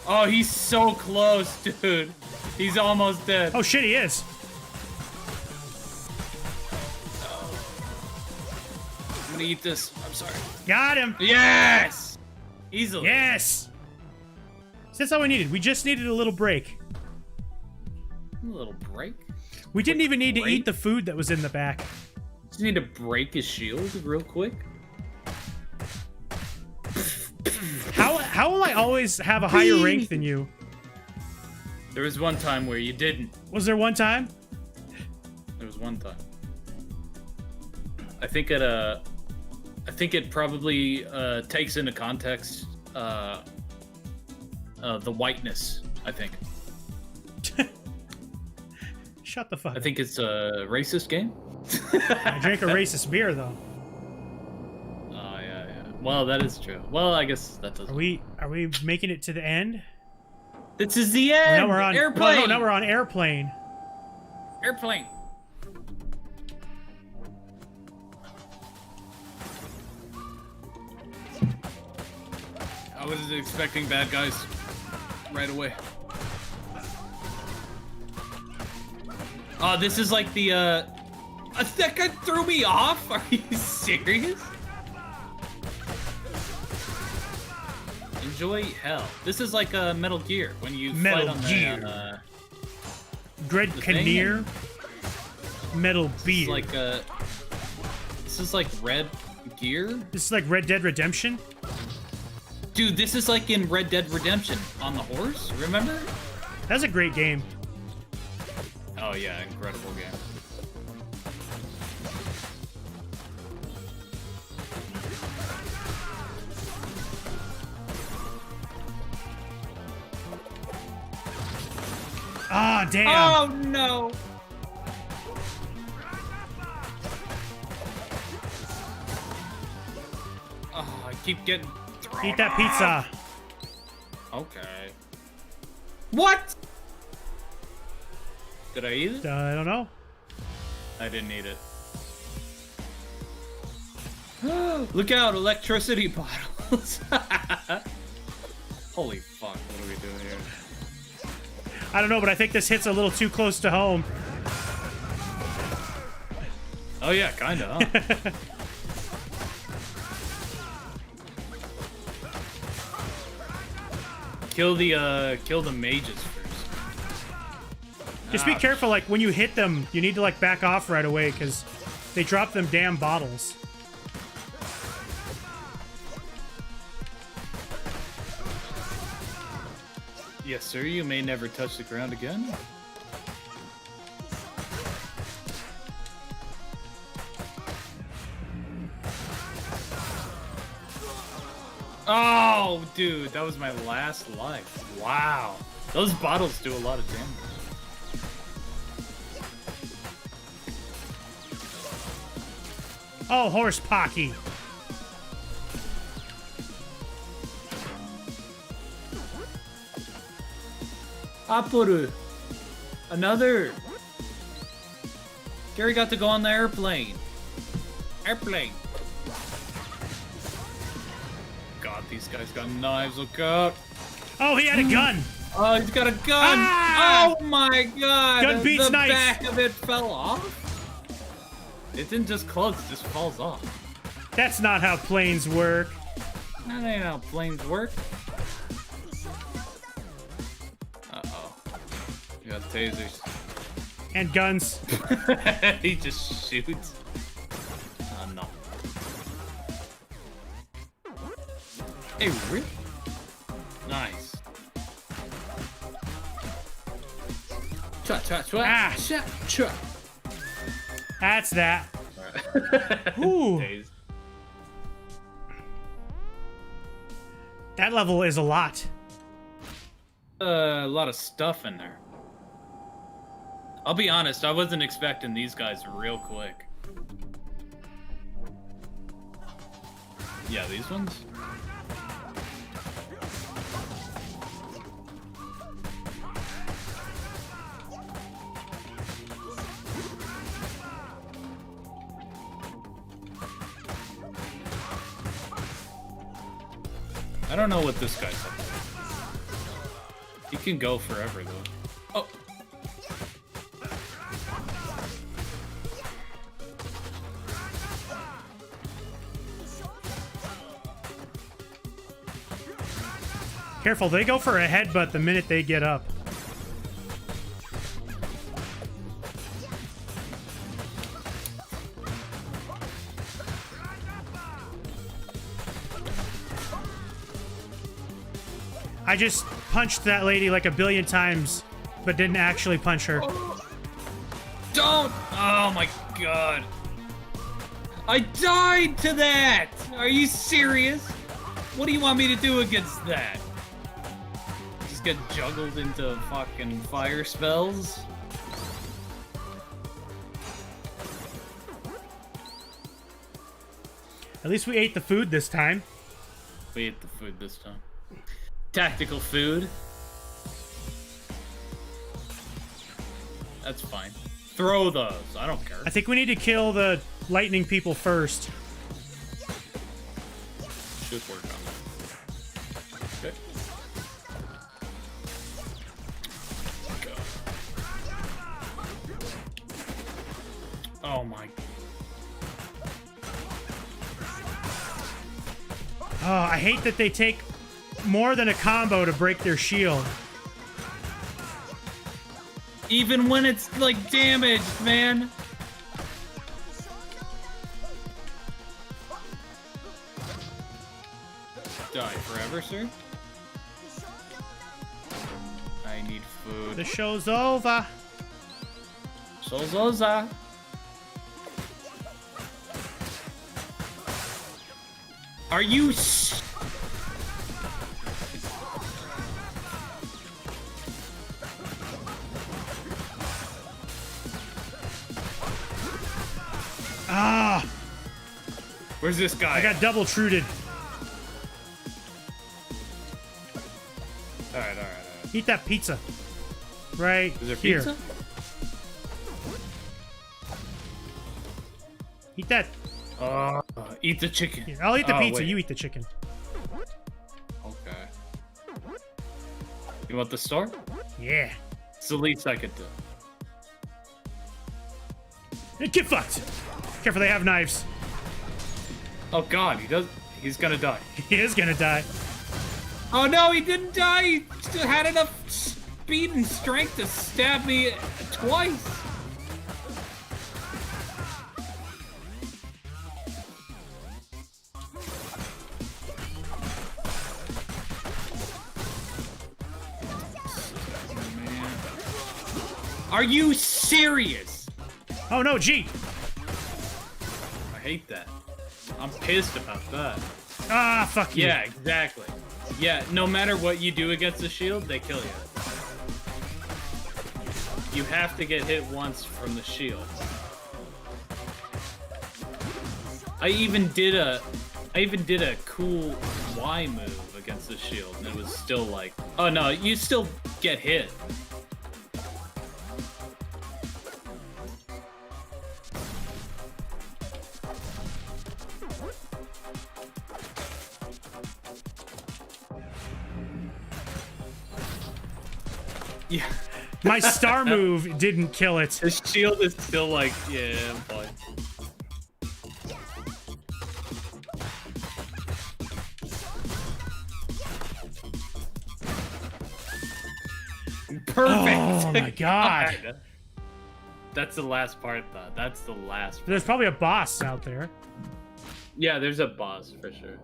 Oh, he's so close, dude. He's almost dead. Oh shit, he is. I'm gonna eat this. I'm sorry. Got him. Yes! Easily. Yes. So that's all we needed. We just needed a little break. A little break. We didn't even need to break? eat the food that was in the back. Just need to break his shield real quick. How will I always have a higher rank than you? There was one time where you didn't. Was there one time? There was one time. I think it probably takes into context the whiteness, I think. Shut the fuck I up. think it's a racist game. I drank a racist beer though. Oh yeah. Well, that is true. Well, I guess that doesn't. Are we making it to the end? This is the Oh, end. now we're on Airplane. No, now we're on airplane. Airplane. I was expecting bad guys right away. Oh, this is like the that guy threw me off? Are you serious? Enjoy hell. This is like a Metal Gear when you Metal fight on Gear. the Dread the thing? Kinnear. Metal Beer. This is like Red Gear? This is like Red Dead Redemption. Dude, this is like in Red Dead Redemption on the horse, remember? That's a great game. Oh yeah, incredible game. Ah, damn. Oh no! Oh, I keep getting thrown Eat that off. pizza. Okay. What? Did I eat it? I don't know. I didn't eat it. Look out, electricity bottles. Holy fuck, what are we doing here? I don't know, but I think this hits a little too close to home. Oh yeah, kinda, huh? Kill the mages first. Just be careful, like, when you hit them, you need to, like, back off right away, because they drop them damn bottles. Yes, sir, you may never touch the ground again. Oh, dude, that was my last life. Wow. Those bottles do a lot of damage. Oh, horse pocky. Apuru. Another. Gary got to go on the airplane. Airplane. God, these guys got knives. Look out. Oh, he had a gun. Oh, he's got a gun. Ah! Oh my god. Gun beats the knife. back of it fell off. It didn't just close, it just falls off. That's not how planes work. That ain't how planes work. Uh-oh. You got tasers. And guns. He just shoots. Oh, no. Hey, really? Nice. Cha cha cha. Ah. Cha cha. That's that. Alright. Ooh. Dazed. That level is a lot. A lot of stuff in there. I'll be honest, I wasn't expecting these guys real quick. Yeah, these ones? I don't know what this guy's up to. He can go forever, though. Oh! Careful, they go for a headbutt the minute they get up. I just punched that lady like a billion times, but didn't actually punch her. Don't! Oh my god. I died to that! Are you serious? What do you want me to do against that? Just get juggled into fucking fire spells? At least we ate the food this time. We ate the food this time. Tactical food. That's fine. Throw those. I don't care. I think we need to kill the lightning people first. Should work on that. Okay. Go. Oh my. Oh, I hate that they take more than a combo to break their shield. Even when it's like damaged, man. Die forever, sir? I need food. The show's over. Solzoza. Are you Ah! Where's this guy? I got double truted. Alright. Eat that pizza. Right Is there here. pizza? Eat that. Eat the chicken. Here, I'll eat the Oh, pizza. wait. You eat the chicken. Okay. You want the star? Yeah. It's the least I could do. Hey, get fucked. Careful, they have knives. Oh god, he's gonna die. He is gonna die. Oh no, he didn't die! He still had enough speed and strength to stab me twice! Man. Are you serious? Oh no, G. I hate that. I'm pissed about that. Ah, fuck you. Yeah, exactly. Yeah, no matter what you do against the shield, they kill you. You have to get hit once from the shield. I even did a cool Y move against the shield, and it was still like, oh no, you still get hit. Yeah. My star move didn't kill it. The shield is still like, yeah, I'm fine. Perfect. Oh my god. That's the last part, though. That's the last part. There's probably a boss out there. Yeah, there's a boss for sure.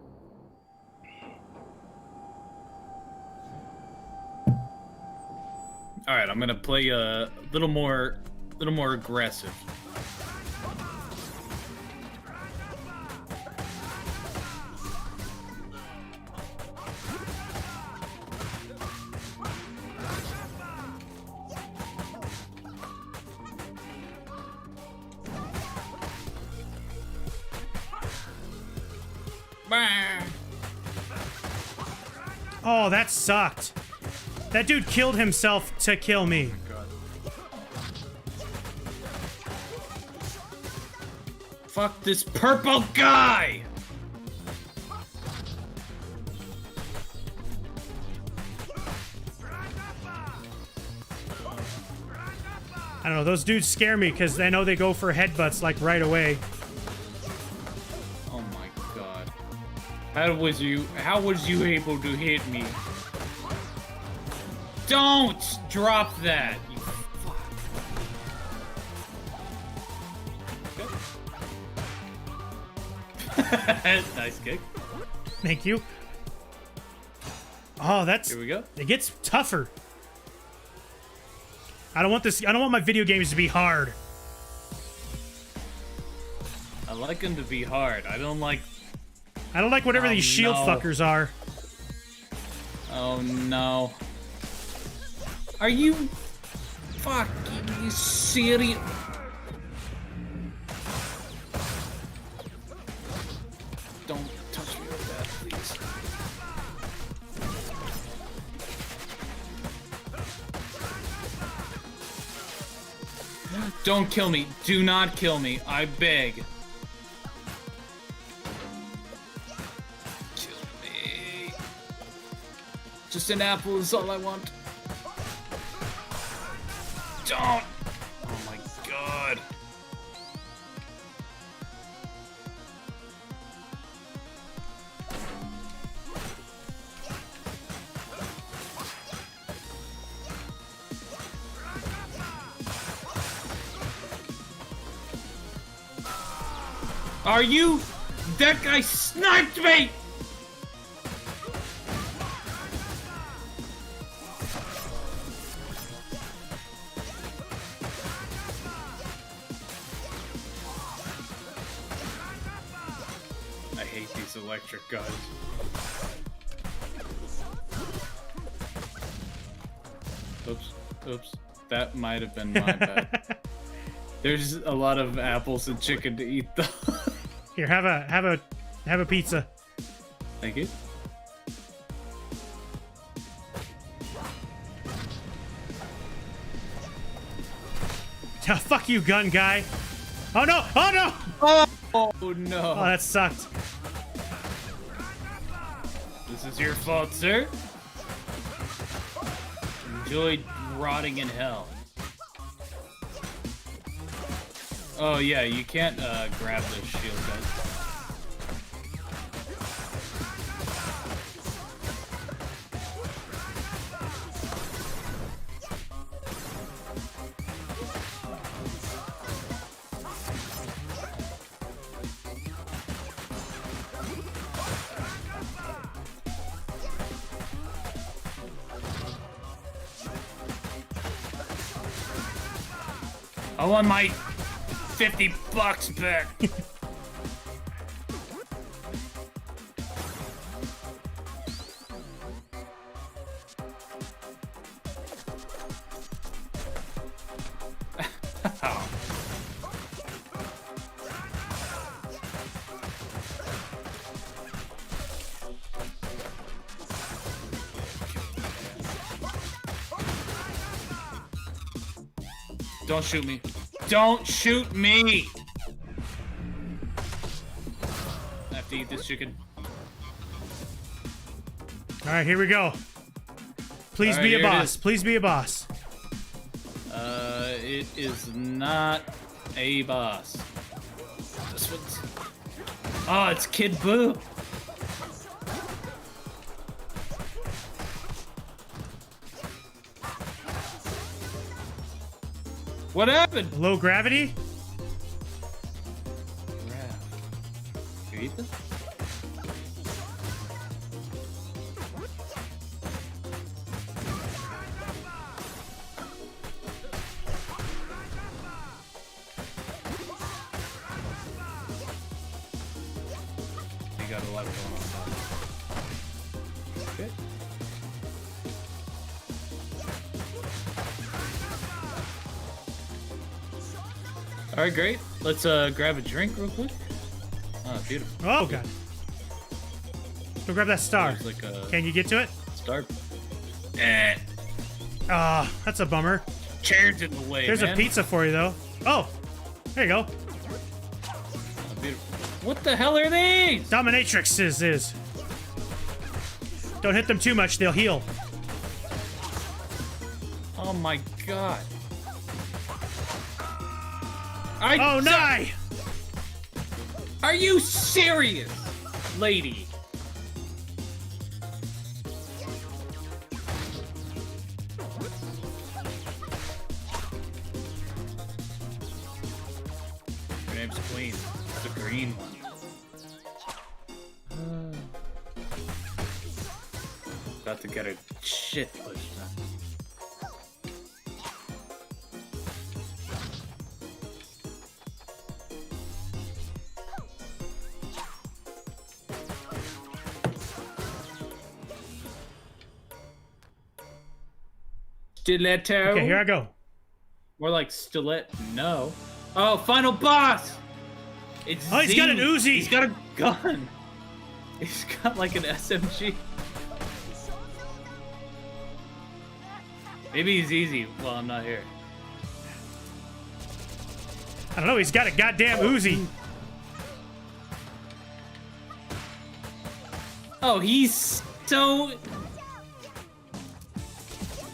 All right, I'm gonna play a little more aggressive. Oh, that sucked. That dude killed himself to kill me. Fuck this purple guy! I don't know, those dudes scare me because I know they go for headbutts like right away. Oh my god. How was you able to hit me? Don't drop that, you fuck. Nice kick. Thank you. Oh, that's... Here we go. It gets tougher. I don't want my video games to be hard. I like them to be hard. I don't like whatever these shield fuckers are. Oh no. Are you fucking serious? Don't touch me with that, please. Don't kill me. Do not kill me. I beg. Kill me. Just an apple is all I want. Don't! Oh my god. Are you? That guy sniped me! I hate these electric guys. Oops. That might have been my bad. There's a lot of apples and chicken to eat, though. Here, have a pizza. Thank you. Oh, fuck you, gun guy. Oh no! Oh no! Oh no. Oh, that sucked. This is your fault, sir. Enjoy rotting in hell. Oh yeah, you can't grab those shield guys. I want my $50 back. Don't shoot me. Don't shoot me! I have to eat this chicken. All right, here we go. Please All be right, a here it boss. is. Please be a boss. It is not a boss. This one's... Oh, it's Kid Boo. What happened? Low gravity? You eat this? You got a lot going on. Okay. All right, great. Let's grab a drink real quick. Oh, beautiful. Oh god. Go grab that star. There's like a Can you get to it? star. Ah, that's a bummer. Chairs in the way. There's man. a pizza for you though. Oh, there you go. Oh, beautiful. What the hell are these? Dominatrix is. Don't hit them too much; they'll heal. Oh my god. Oh no! Are you serious, lady? Her name's Queen. The green one. About to get a shit push now. Stiletto. Okay, here I go. More like stilet. No. Oh, final boss. It's Oh, he's got an Z. Uzi. He's got a gun. He's got like an SMG. Maybe he's easy while I'm not here. I don't know. He's got a goddamn Uzi. Oh, he's so.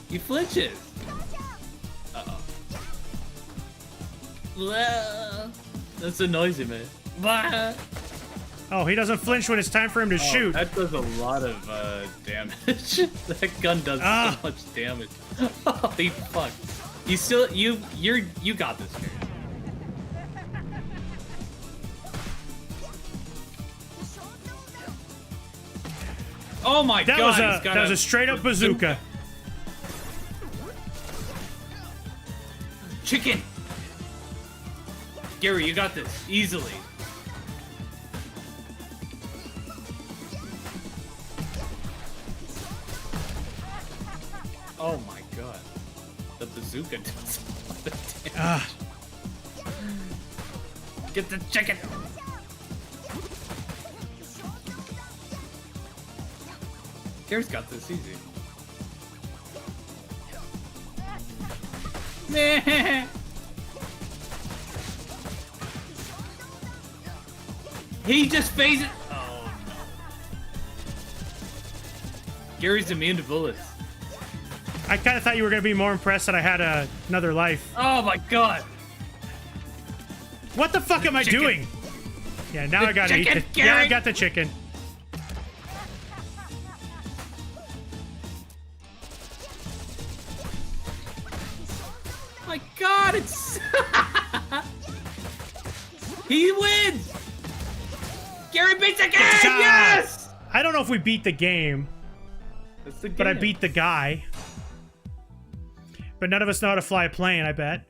He flinches. Uh-oh. Blah. That's so noisy, man. Blah. Oh, he doesn't flinch when it's time for him to shoot. That does a lot of damage. That gun does so much damage. Holy fuck! You still you got this, Gary. Oh my That god! was a straight up bazooka. Chicken. Gary, you got this easily. Oh my god. The bazooka does a lot of damage. Ah, Get the chicken! Gary's got this easy. He just phases. Oh no. Gary's immune to bullets. I kind of thought you were gonna be more impressed that I had another life. Oh my god. What the fuck am I chicken. doing? Yeah, now The I gotta eat chicken, the. Yeah, I Gary. got the chicken. My god, it's. He wins! Gary beats the game! Ah. Yes! I don't know if we beat the game, That's the game. but I beat the guy. But none of us know how to fly a plane, I bet.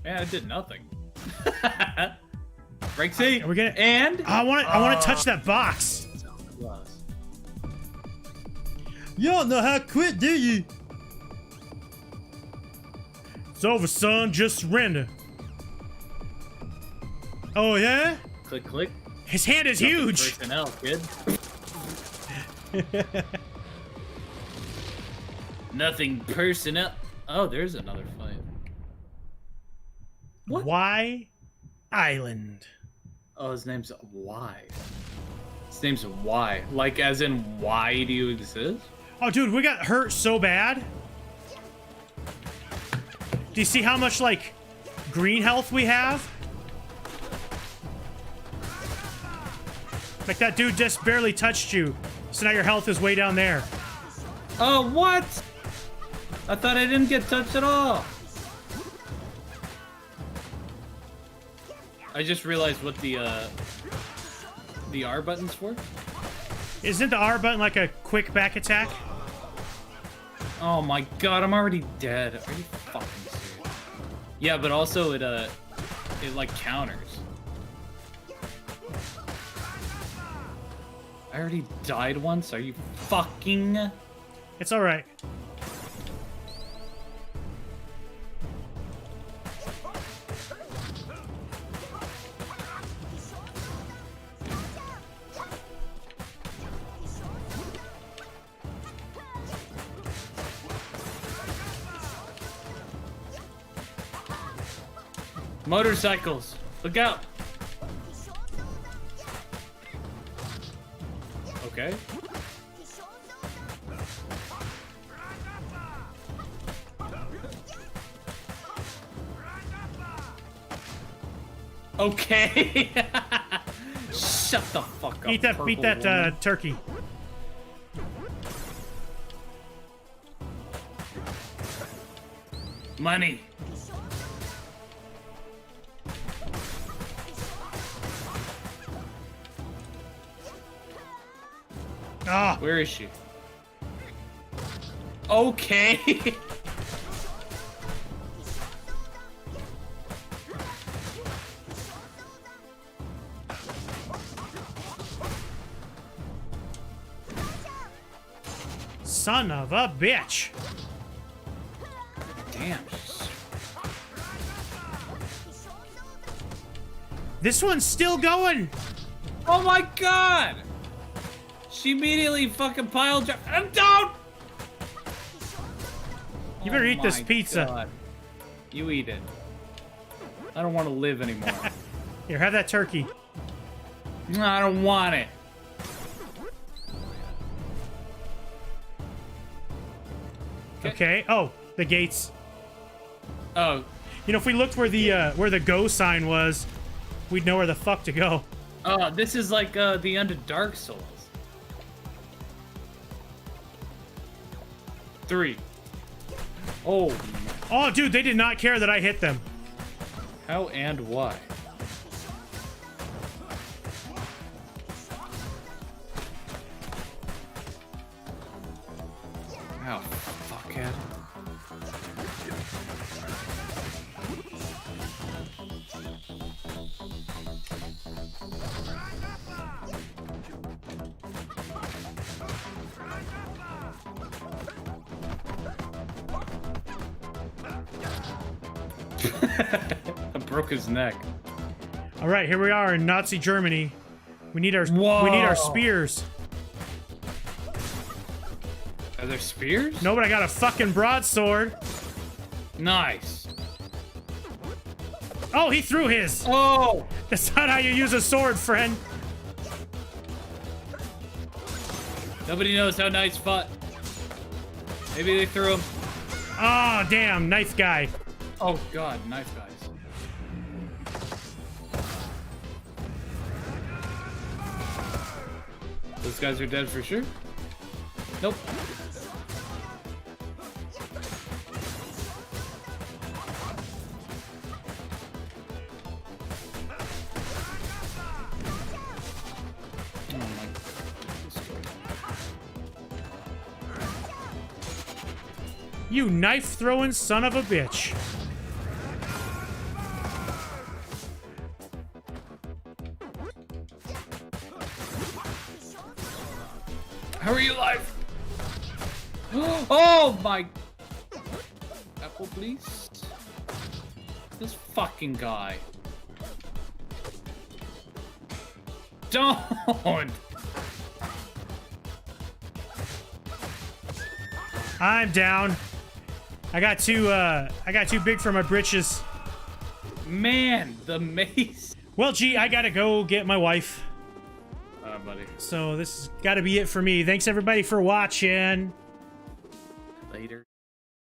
Man, I did nothing. Rank C. Are we gonna? And I want to touch that box. You don't know how to quit, do you? It's over, son. Just surrender. Oh yeah? click, click. His hand is huge. Personnel, kid. Nothing personal. Oh, there's another fight. What? Why Island? Oh, his name's Y. His name's Y. Like, as in, why do you exist? Oh, dude, we got hurt so bad. Do you see how much, like, green health we have? Like, that dude just barely touched you. So now your health is way down there. Oh, what? I thought I didn't get touched at all. I just realized what the R button's for. Isn't the R button like a quick back attack? Oh my god, I'm already dead. Are you fucking serious? Yeah, but also it like counters. I already died once. Are you fucking? It's alright. Motorcycles, look out! Okay. Okay. Shut the fuck up. Beat that woman. turkey. Money. Ah, Where is she? Okay. son of a bitch. Damn. This one's still going. Oh my god! She immediately fucking piled up. Don't! You better eat this my pizza. God. You eat it. I don't want to live anymore. Here, have that turkey. No, I don't want it. Okay. Oh, the gates. Oh, You know, if we looked where the go sign was, we'd know where the fuck to go. this is like the end of Dark Souls. 3. Oh, Oh, dude, they did not care that I hit them. how and why? Ow, fuckhead. I broke his neck. All right, here we are in Nazi Germany. We need our Whoa. spears. Are there spears? No, but I got a fucking broadsword. Nice. Oh, he threw his. Oh! That's not how you use a sword, friend. Nobody knows how Knights fought. Maybe they threw him. Oh, damn, knife guy. Oh god, knife guys. Those guys are dead for sure? Nope. Oh my. You knife-throwing son of a bitch. How are you alive? Oh my! Apple, please. This fucking guy. Don't! I'm down. I got too big for my britches. Man, the mace. Well, gee, I gotta go get my wife. Buddy. So this has got to be it for me. Thanks everybody for watching. Later.